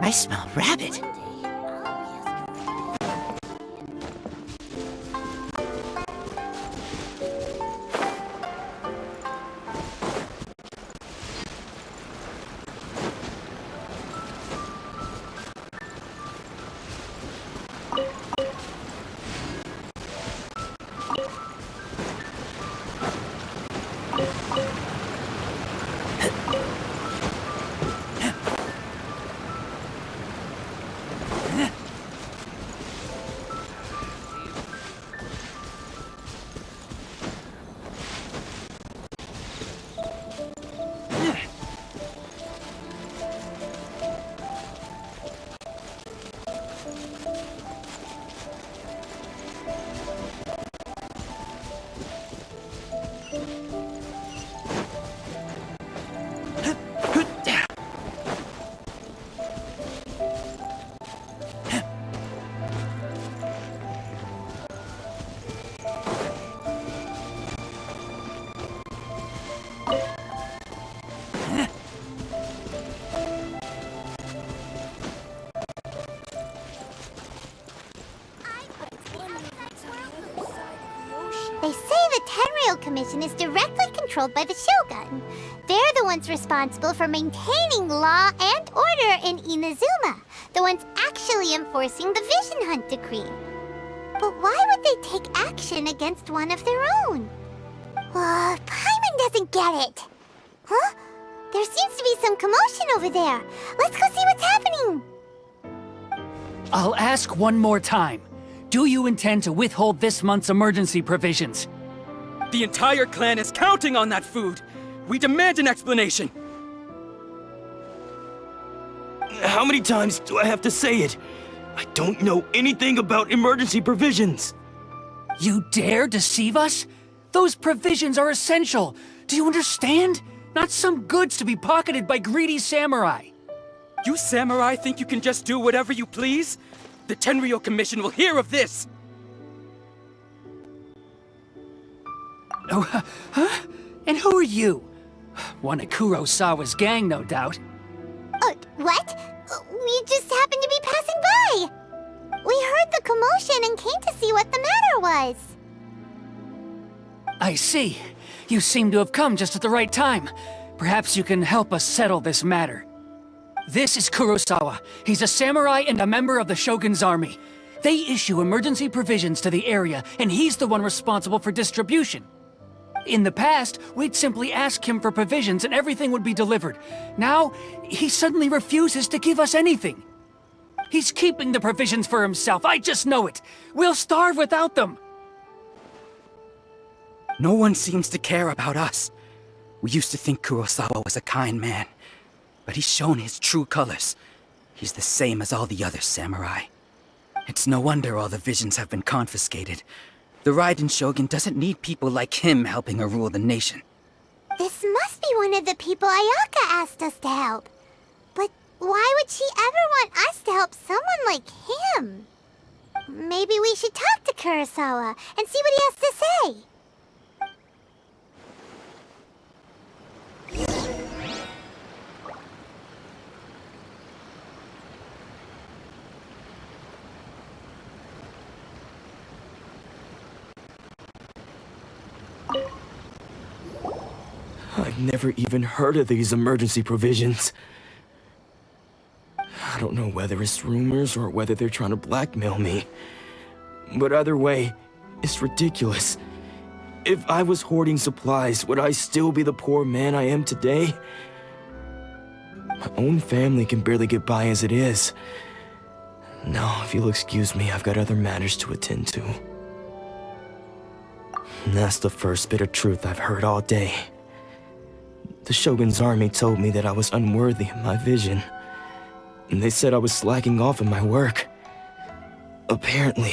I smell rabbit. They say the Tenryou Commission is directly controlled by the Shogun. They're the ones responsible for maintaining law and order in Inazuma, the ones actually enforcing the Vision Hunt decree. But why would they take action against one of their own? Paimon doesn't get it. Huh? There seems to be some commotion over there. Let's go see what's happening. I'll ask one more time. Do you intend to withhold this month's emergency provisions? The entire clan is counting on that food! We demand an explanation! How many times do I have to say it? I don't know anything about emergency provisions! You dare deceive us? Those provisions are essential! Do you understand? Not some goods to be pocketed by greedy samurai! You samurai think you can just do whatever you please? The Tenryou Commission will hear of this! Oh, huh? And who are you? One of Kurosawa's gang, no doubt. What? We just happened to be passing by! We heard the commotion and came to see what the matter was. I see. You seem to have come just at the right time. Perhaps you can help us settle this matter. This is Kurosawa. He's a samurai and a member of the Shogun's army. They issue emergency provisions to the area, and he's the one responsible for distribution. In the past, we'd simply ask him for provisions and everything would be delivered. Now, he suddenly refuses to give us anything. He's keeping the provisions for himself, I just know it. We'll starve without them. No one seems to care about us. We used to think Kurosawa was a kind man, but he's shown his true colors. He's the same as all the other samurai. It's no wonder all the visions have been confiscated. The Raiden Shogun doesn't need people like him helping her rule the nation. This must be one of the people Ayaka asked us to help. But why would she ever want us to help someone like him? Maybe we should talk to Kurosawa and see what he has to say. I've never even heard of these emergency provisions. I don't know whether it's rumors or whether they're trying to blackmail me. But either way, it's ridiculous. If I was hoarding supplies, would I still be the poor man I am today? My own family can barely get by as it is. Now, if you'll excuse me, I've got other matters to attend to. And that's the first bit of truth I've heard all day. The Shogun's army told me that I was unworthy of my vision. And they said I was slacking off in my work. Apparently,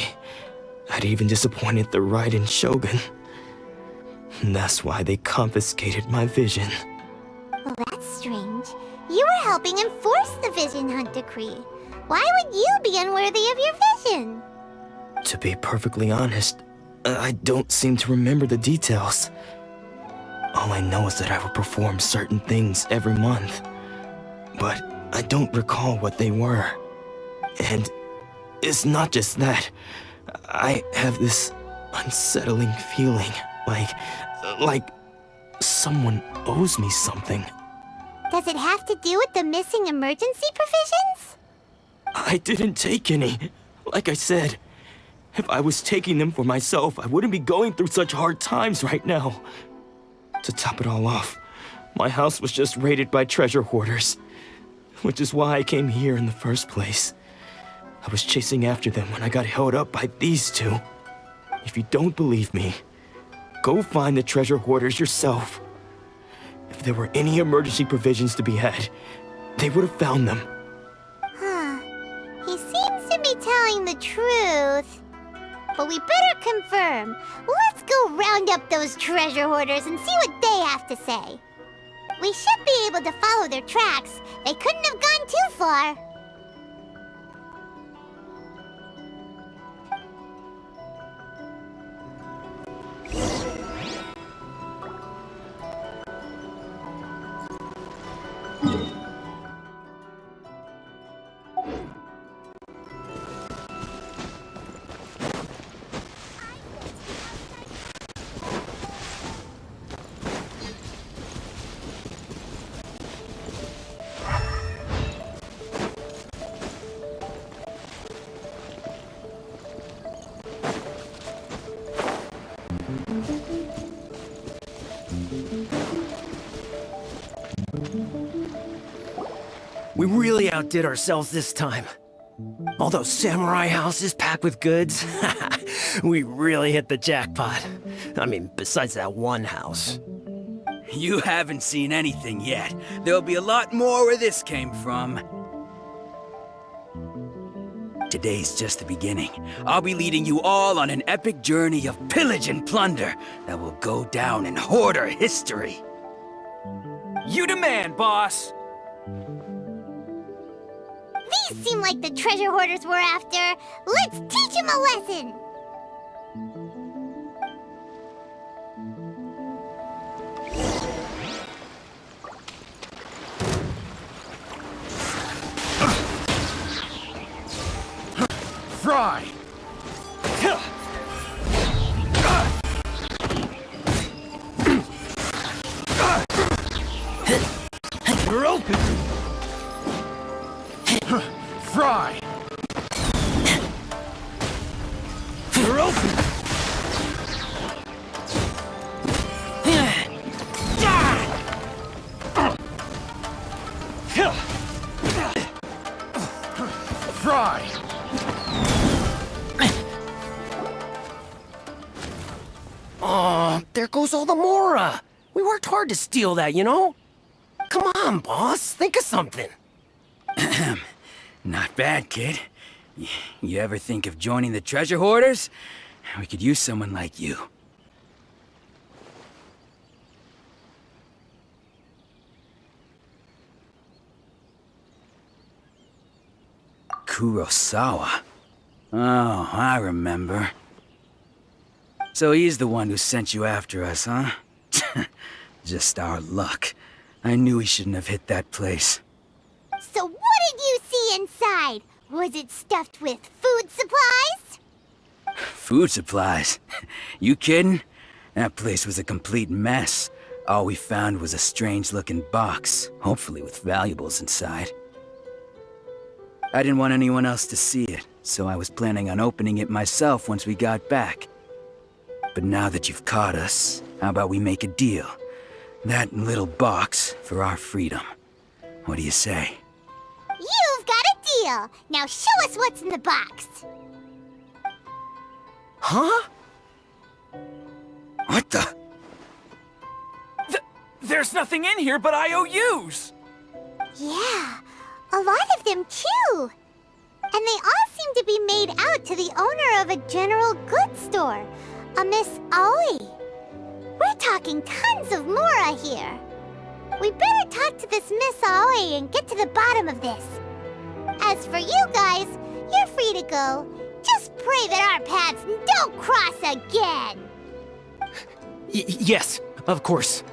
I'd even disappointed the Raiden Shogun. And that's why they confiscated my vision. Well, that's strange. You were helping enforce the Vision Hunt Decree. Why would you be unworthy of your vision? To be perfectly honest, I don't seem to remember the details. All I know is that I would perform certain things every month. But I don't recall what they were. And it's not just that. I have this unsettling feeling, like someone owes me something. Does it have to do with the missing emergency provisions? I didn't take any. Like I said, if I was taking them for myself, I wouldn't be going through such hard times right now. To top it all off, my house was just raided by treasure hoarders, which is why I came here in the first place. I was chasing after them when I got held up by these two. If you don't believe me, go find the treasure hoarders yourself. If there were any emergency provisions to be had, they would have found them. Huh. He seems to be telling the truth. But we better confirm. Let's go round up those treasure hoarders and see what they have to say. We should be able to follow their tracks. They couldn't have gone too far. We really outdid ourselves this time. All those samurai houses packed with goods. We really hit the jackpot. I mean, besides that one house. You haven't seen anything yet. There'll be a lot more where this came from. Today's just the beginning. I'll be leading you all on an epic journey of pillage and plunder that will go down in hoarder history. You demand, boss! These seem like the treasure hoarders we're after. Let's teach them a lesson! Fry! You're open! Fry! You're open! Fry! Oh, they're there goes all the Mora. We worked hard to steal that, you know? Come on, boss. Think of something. Not bad, kid. You ever think of joining the treasure hoarders? We could use someone like you. Kurosawa. Oh, I remember. So he's the one who sent you after us, huh? Just our luck. I knew he shouldn't have hit that place. So what did you see inside? Was it stuffed with food supplies? Food supplies? You kidding? That place was a complete mess. All we found was a strange-looking box, hopefully with valuables inside. I didn't want anyone else to see it, so I was planning on opening it myself once we got back. But now that you've caught us, how about we make a deal? That little box for our freedom. What do you say? You've got a deal. Now show us what's in the box. Huh? What the? There's nothing in here but IOUs! Yeah, a lot of them too. And they all seem to be made out to the owner of a general goods store, a Miss Aoi. We're talking tons of Mora here. We better talk to this Miss Aoi and get to the bottom of this. As for you guys, you're free to go. Just pray that our paths don't cross again. Yes, of course.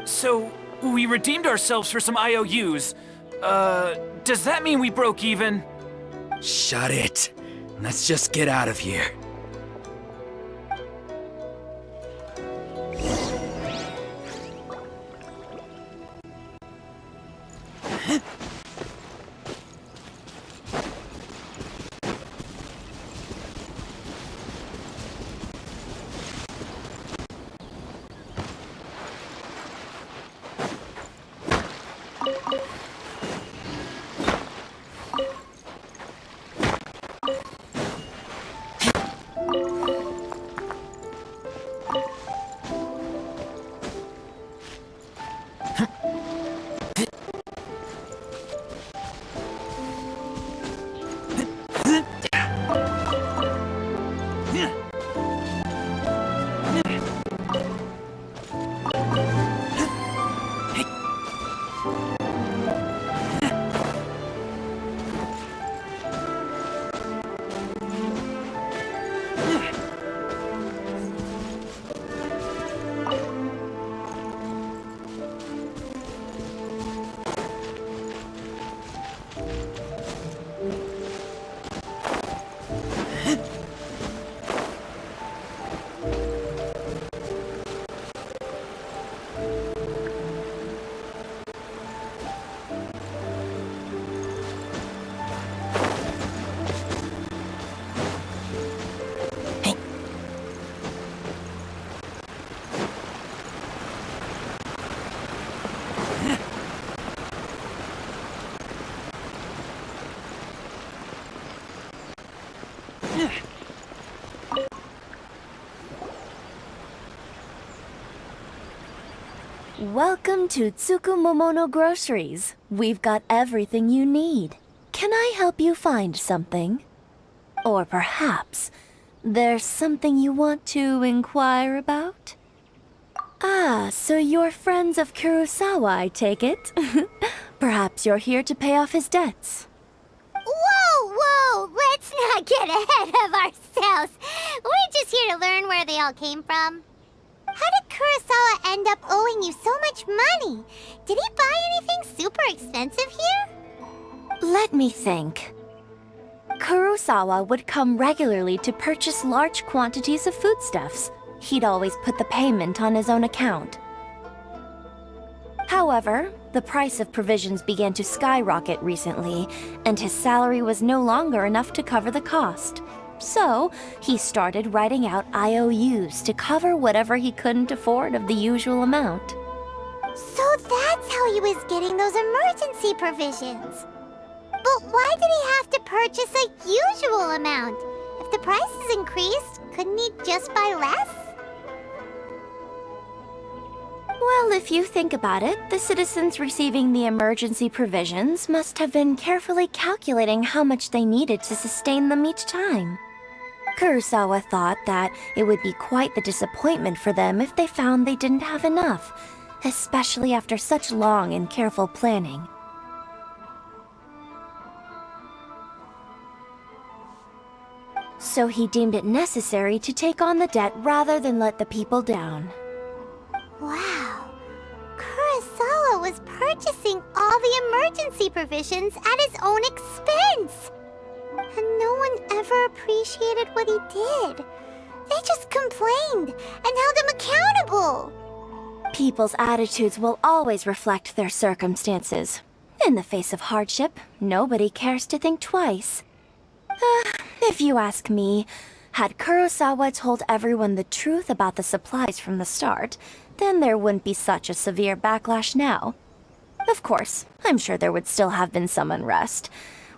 So, we redeemed ourselves for some IOUs. Does that mean we broke even? Shut it. Let's just get out of here. Welcome to Tsukumomono Groceries. We've got everything you need. Can I help you find something? Or perhaps there's something you want to inquire about? Ah, so you're friends of Kurosawa, I take it. Perhaps you're here to pay off his debts. Whoa! Let's not get ahead of ourselves. We're just here to learn where they all came from. How did Kurosawa end up owing you so much money? Did he buy anything super expensive here? Let me think. Kurosawa would come regularly to purchase large quantities of foodstuffs. He'd always put the payment on his own account. However, the price of provisions began to skyrocket recently, and his salary was no longer enough to cover the cost. So, he started writing out IOUs to cover whatever he couldn't afford of the usual amount. So that's how he was getting those emergency provisions. But why did he have to purchase a usual amount? If the prices increased, couldn't he just buy less? Well, if you think about it, the citizens receiving the emergency provisions must have been carefully calculating how much they needed to sustain them each time. Kurosawa thought that it would be quite the disappointment for them if they found they didn't have enough, especially after such long and careful planning. So he deemed it necessary to take on the debt rather than let the people down. Wow. Kurosawa was purchasing all the emergency provisions at his own expense. And no one ever appreciated what he did. They just complained and held him accountable. People's attitudes will always reflect their circumstances. In the face of hardship, nobody cares to think twice. If you ask me, had Kurosawa told everyone the truth about the supplies from the start, then there wouldn't be such a severe backlash now. Of course, I'm sure there would still have been some unrest.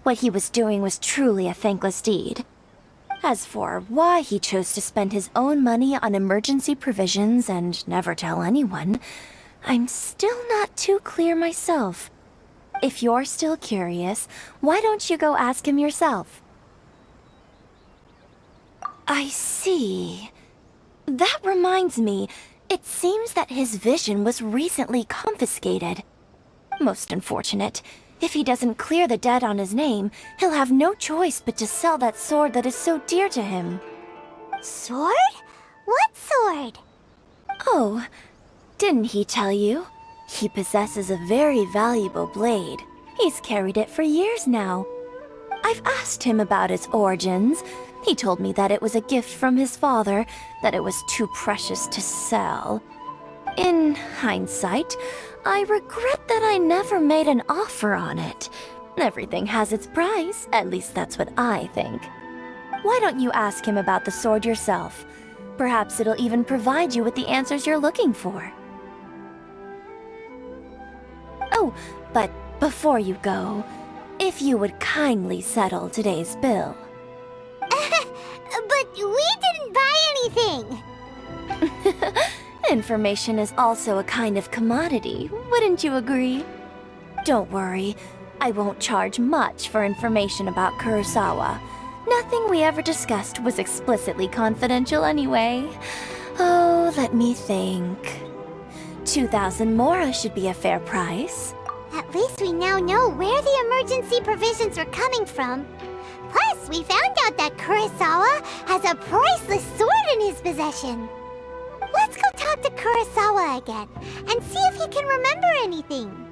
What he was doing was truly a thankless deed. As for why he chose to spend his own money on emergency provisions and never tell anyone, I'm still not too clear myself. If you're still curious, why don't you go ask him yourself? I see. That reminds me, it seems that his vision was recently confiscated. Most unfortunate. If he doesn't clear the debt on his name, he'll have no choice but to sell that sword that is so dear to him. Sword? What sword? Oh, didn't he tell you? He possesses a very valuable blade. He's carried it for years now. I've asked him about its origins. He told me that it was a gift from his father, that it was too precious to sell. In hindsight, I regret that I never made an offer on it. Everything has its price, at least that's what I think. Why don't you ask him about the sword yourself? Perhaps it'll even provide you with the answers you're looking for. Oh, but before you go, if you would kindly settle today's bill. But we didn't buy anything! Information is also a kind of commodity, wouldn't you agree? Don't worry, I won't charge much for information about Kurosawa. Nothing we ever discussed was explicitly confidential anyway. Oh, let me think. 2,000 mora should be a fair price. At least we now know where the emergency provisions are coming from. Plus, we found out that Kurosawa has a priceless sword in his possession. Let's go talk to Kurosawa again and see if he can remember anything.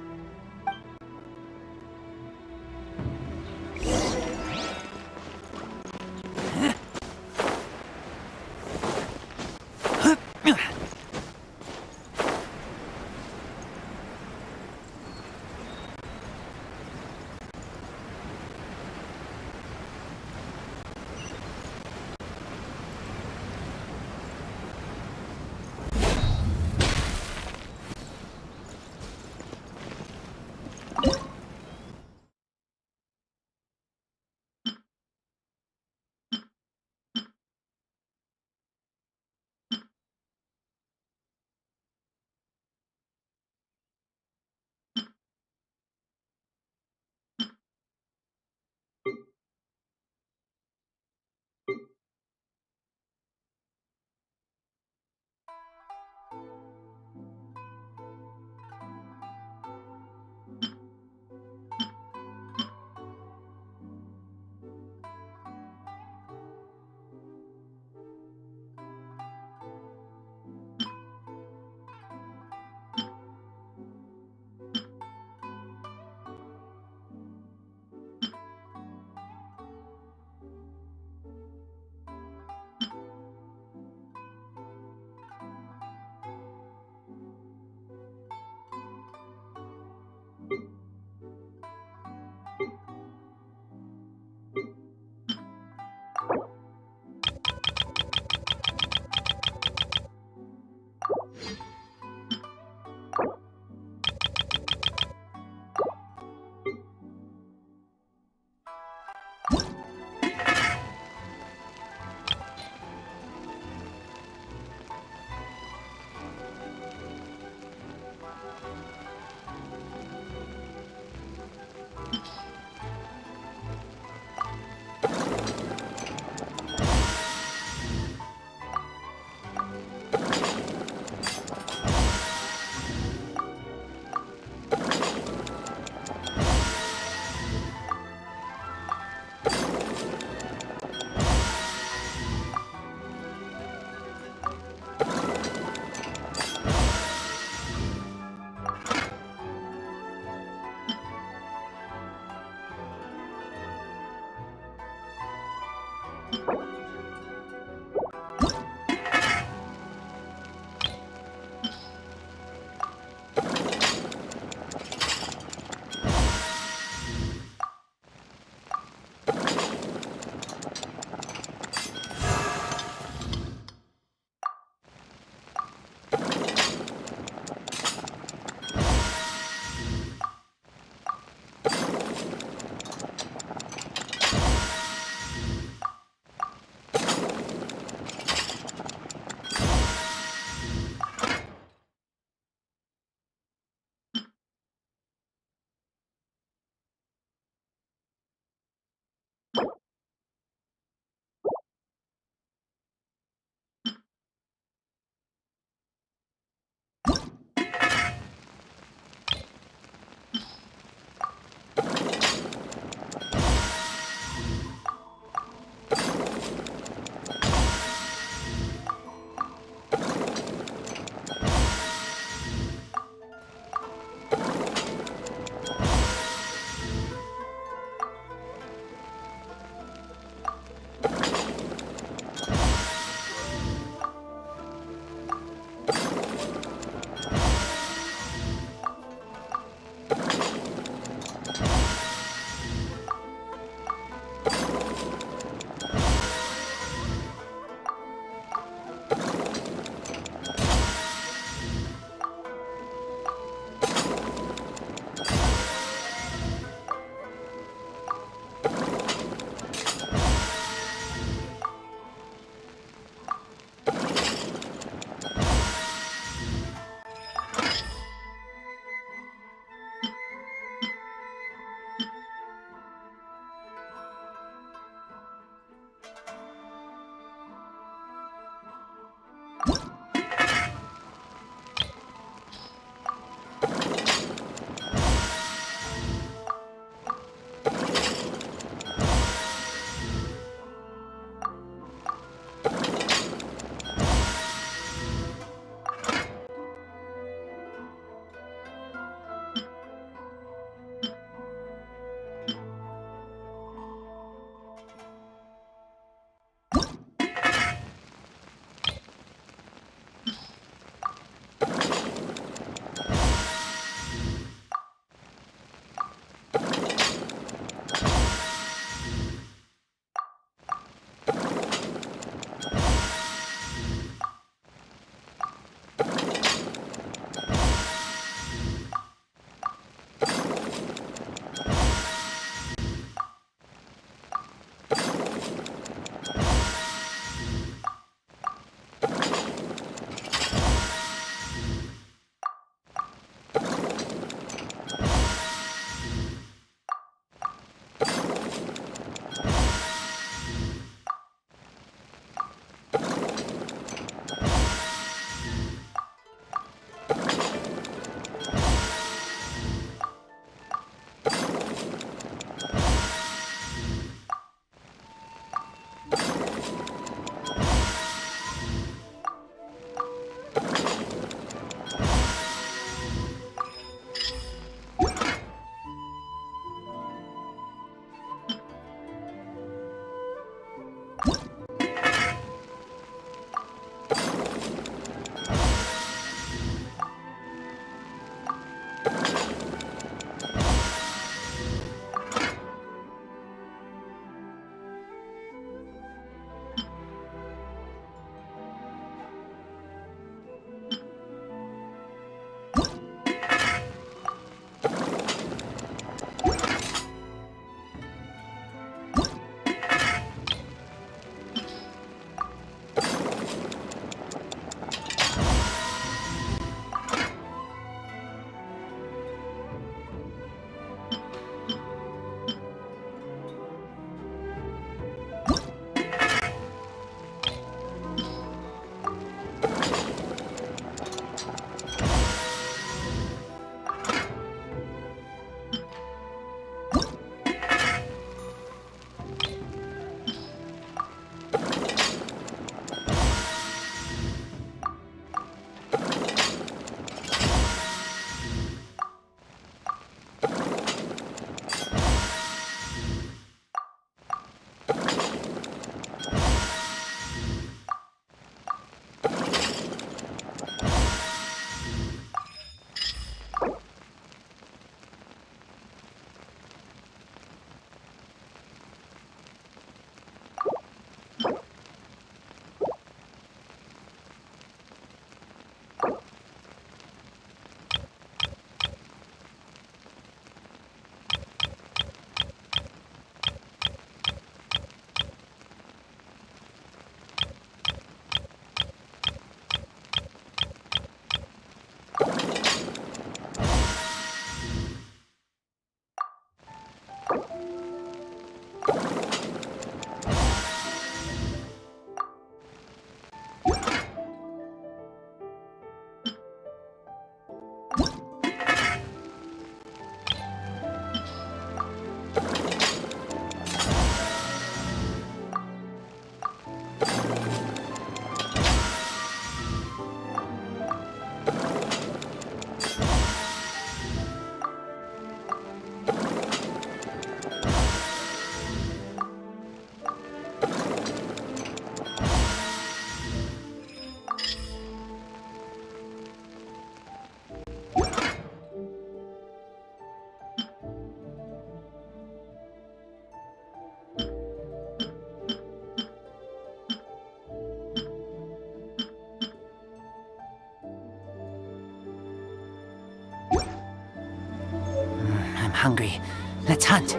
I'm hungry. Let's hunt.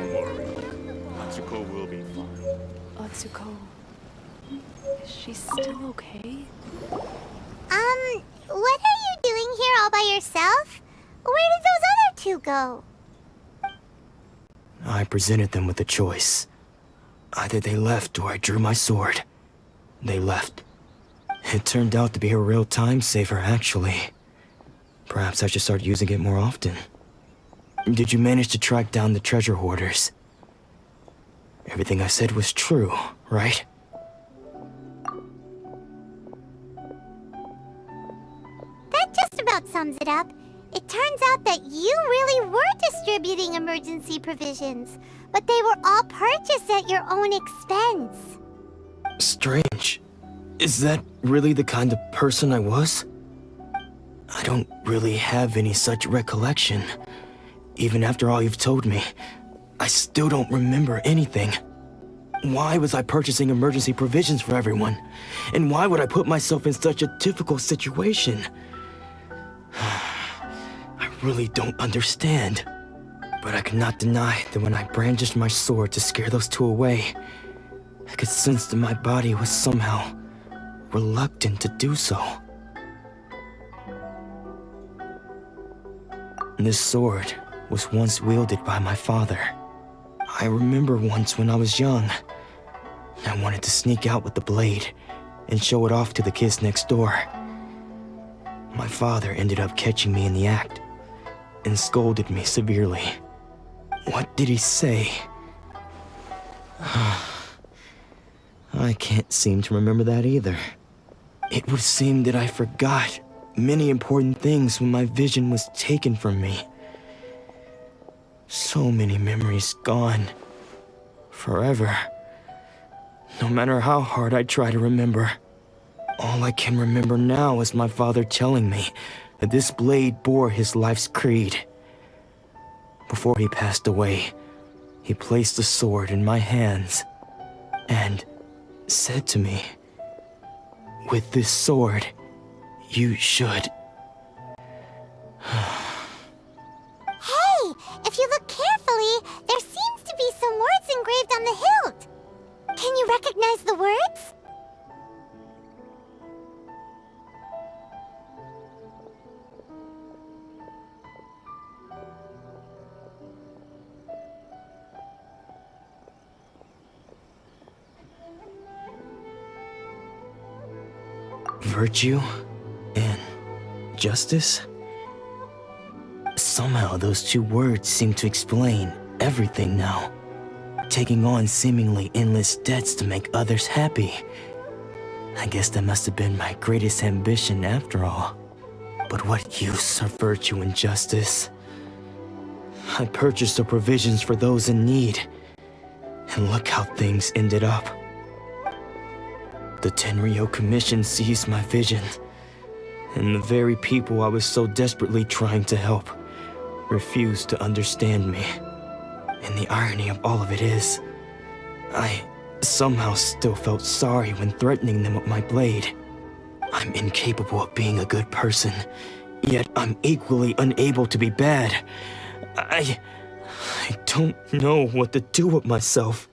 Atsuko will be fine. Atsuko. Is she still okay? What are you doing here all by yourself? Where did those other two go? I presented them with a choice. Either they left or I drew my sword. They left. It turned out to be a real time saver, actually. Perhaps I should start using it more often. Did you manage to track down the treasure hoarders? Everything I said was true, right? That just about sums it up. It turns out that you really were distributing emergency provisions, but they were all purchased at your own expense. Strange. Is that really the kind of person I was? I don't really have any such recollection. Even after all you've told me, I still don't remember anything. Why was I purchasing emergency provisions for everyone? And why would I put myself in such a difficult situation? I really don't understand. But I cannot deny that when I brandished my sword to scare those two away, I could sense that my body was somehow reluctant to do so. This sword was once wielded by my father. I remember once when I was young, I wanted to sneak out with the blade and show it off to the kids next door. My father ended up catching me in the act and scolded me severely. What did he say? I can't seem to remember that either. It would seem that I forgot many important things when my vision was taken from me. So many memories gone. Forever. No matter how hard I try to remember, all I can remember now is my father telling me that this blade bore his life's creed. Before he passed away, he placed the sword in my hands and said to me, "With this sword, you should..." Hey, if you look carefully, there seems to be some words engraved on the hilt. Can you recognize the words? Virtue and justice? Somehow those two words seem to explain everything now. Taking on seemingly endless debts to make others happy. I guess that must have been my greatest ambition after all. But what use are virtue and justice? I purchased the provisions for those in need, and look how things ended up. The Tenryou Commission seized my vision, and the very people I was so desperately trying to help refused to understand me. And the irony of all of it is, I somehow still felt sorry when threatening them with my blade. I'm incapable of being a good person, yet I'm equally unable to be bad. I don't know what to do with myself.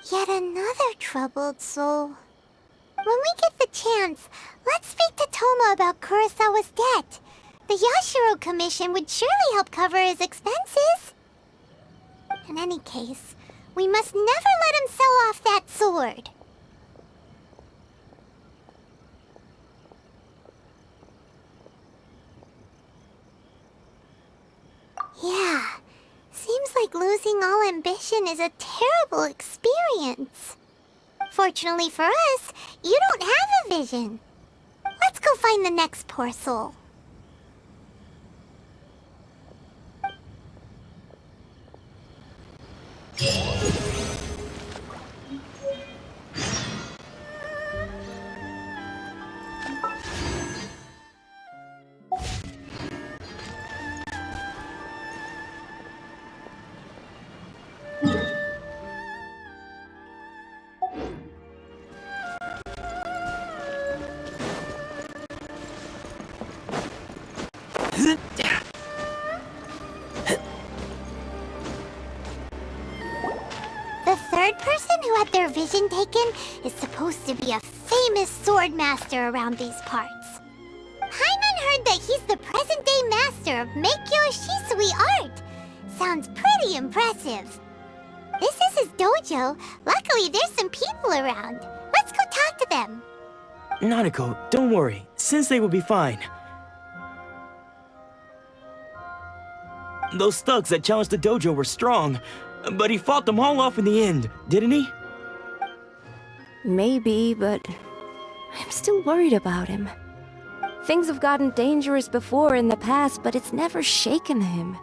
Yet another troubled soul. When we get the chance, let's speak to Toma about Kurosawa's debt. The Yashiro Commission would surely help cover his expenses. In any case, we must never let him sell off that sword. Yeah, seems like losing all ambition is a terrible experience. Fortunately for us, You don't have a vision. Let's go find the next poor soul. The third person who had their vision taken is supposed to be a famous sword master around these parts. Paimon heard that he's the present-day master of Meikyo Shisui art. Sounds pretty impressive. This is his dojo. Luckily, there's some people around. Let's go talk to them. Nanako, don't worry. Sensei will be fine. Those thugs that challenged the dojo were strong, but he fought them all off in the end, didn't he? Maybe, but I'm still worried about him. Things have gotten dangerous before in the past, but it's never shaken him.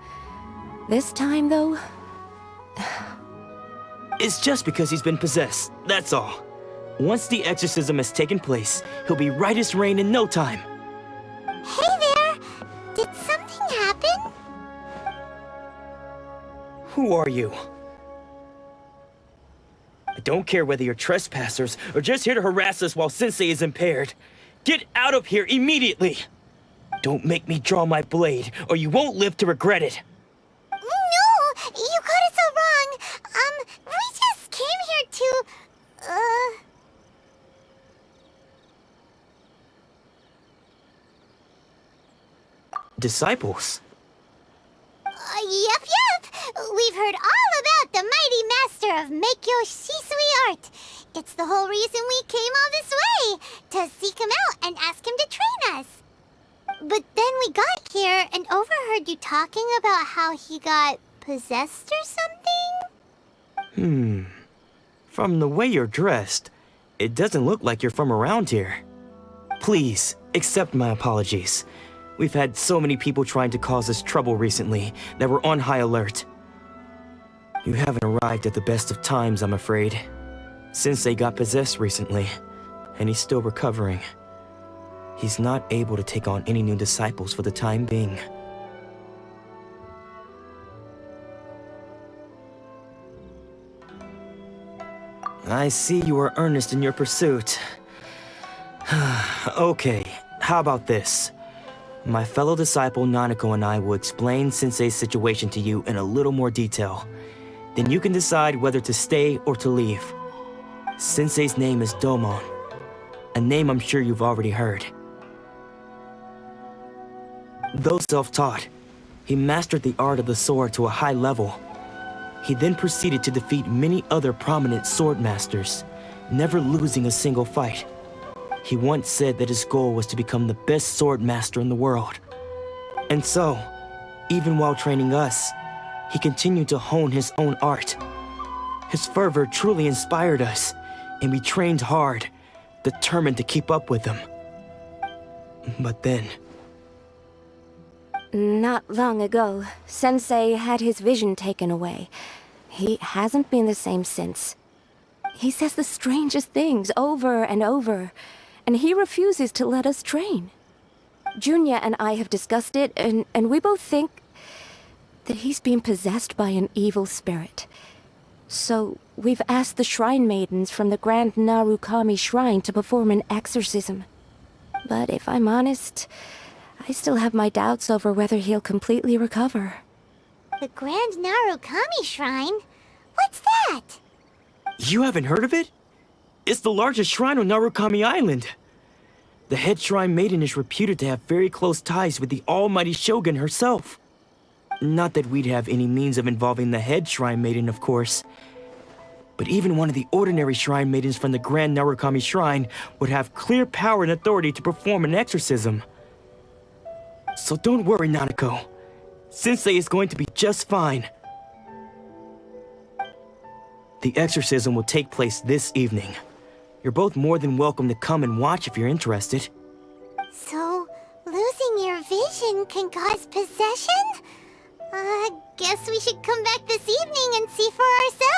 This time, though... It's just because he's been possessed, that's all. Once the exorcism has taken place, he'll be right as rain in no time. Hey there! Did something happen? Who are you? I don't care whether you're trespassers or just here to harass us while Sensei is impaired. Get out of here immediately! Don't make me draw my blade, or you won't live to regret it. No! You got it so wrong! We just came here to... Disciples? Yep. We've heard all about the mighty master of Meikyo Shisui art. It's the whole reason we came all this way, to seek him out and ask him to train us. But then we got here and overheard you talking about how he got possessed or something? From the way you're dressed, it doesn't look like you're from around here. Please, accept my apologies. We've had so many people trying to cause us trouble recently that we're on high alert. You haven't arrived at the best of times, I'm afraid. Sensei got possessed recently, and he's still recovering. He's not able to take on any new disciples for the time being. I see you are earnest in your pursuit. Okay, how about this? My fellow disciple Nanako and I will explain Sensei's situation to you in a little more detail. Then you can decide whether to stay or to leave. Sensei's name is Domon, a name I'm sure you've already heard. Though self-taught, he mastered the art of the sword to a high level. He then proceeded to defeat many other prominent sword masters, never losing a single fight. He once said that his goal was to become the best sword master in the world. And so, even while training us, he continued to hone his own art. His fervor truly inspired us, and we trained hard, determined to keep up with him. But then... Not long ago, Sensei had his vision taken away. He hasn't been the same since. He says the strangest things over and over, and he refuses to let us train. Junya and I have discussed it, and we both think that he's been possessed by an evil spirit. So we've asked the shrine maidens from the Grand Narukami Shrine to perform an exorcism. But if I'm honest, I still have my doubts over whether he'll completely recover. The Grand Narukami Shrine? What's that? You haven't heard of it? It's the largest shrine on Narukami Island. The head shrine maiden is reputed to have very close ties with the almighty Shogun herself. Not that we'd have any means of involving the head shrine maiden, of course. But even one of the ordinary shrine maidens from the Grand Narukami Shrine would have clear power and authority to perform an exorcism. So don't worry, Nanako. Sensei is going to be just fine. The exorcism will take place this evening. You're both more than welcome to come and watch if you're interested. So, losing your vision can cause possession? Guess we should come back this evening and see for ourselves.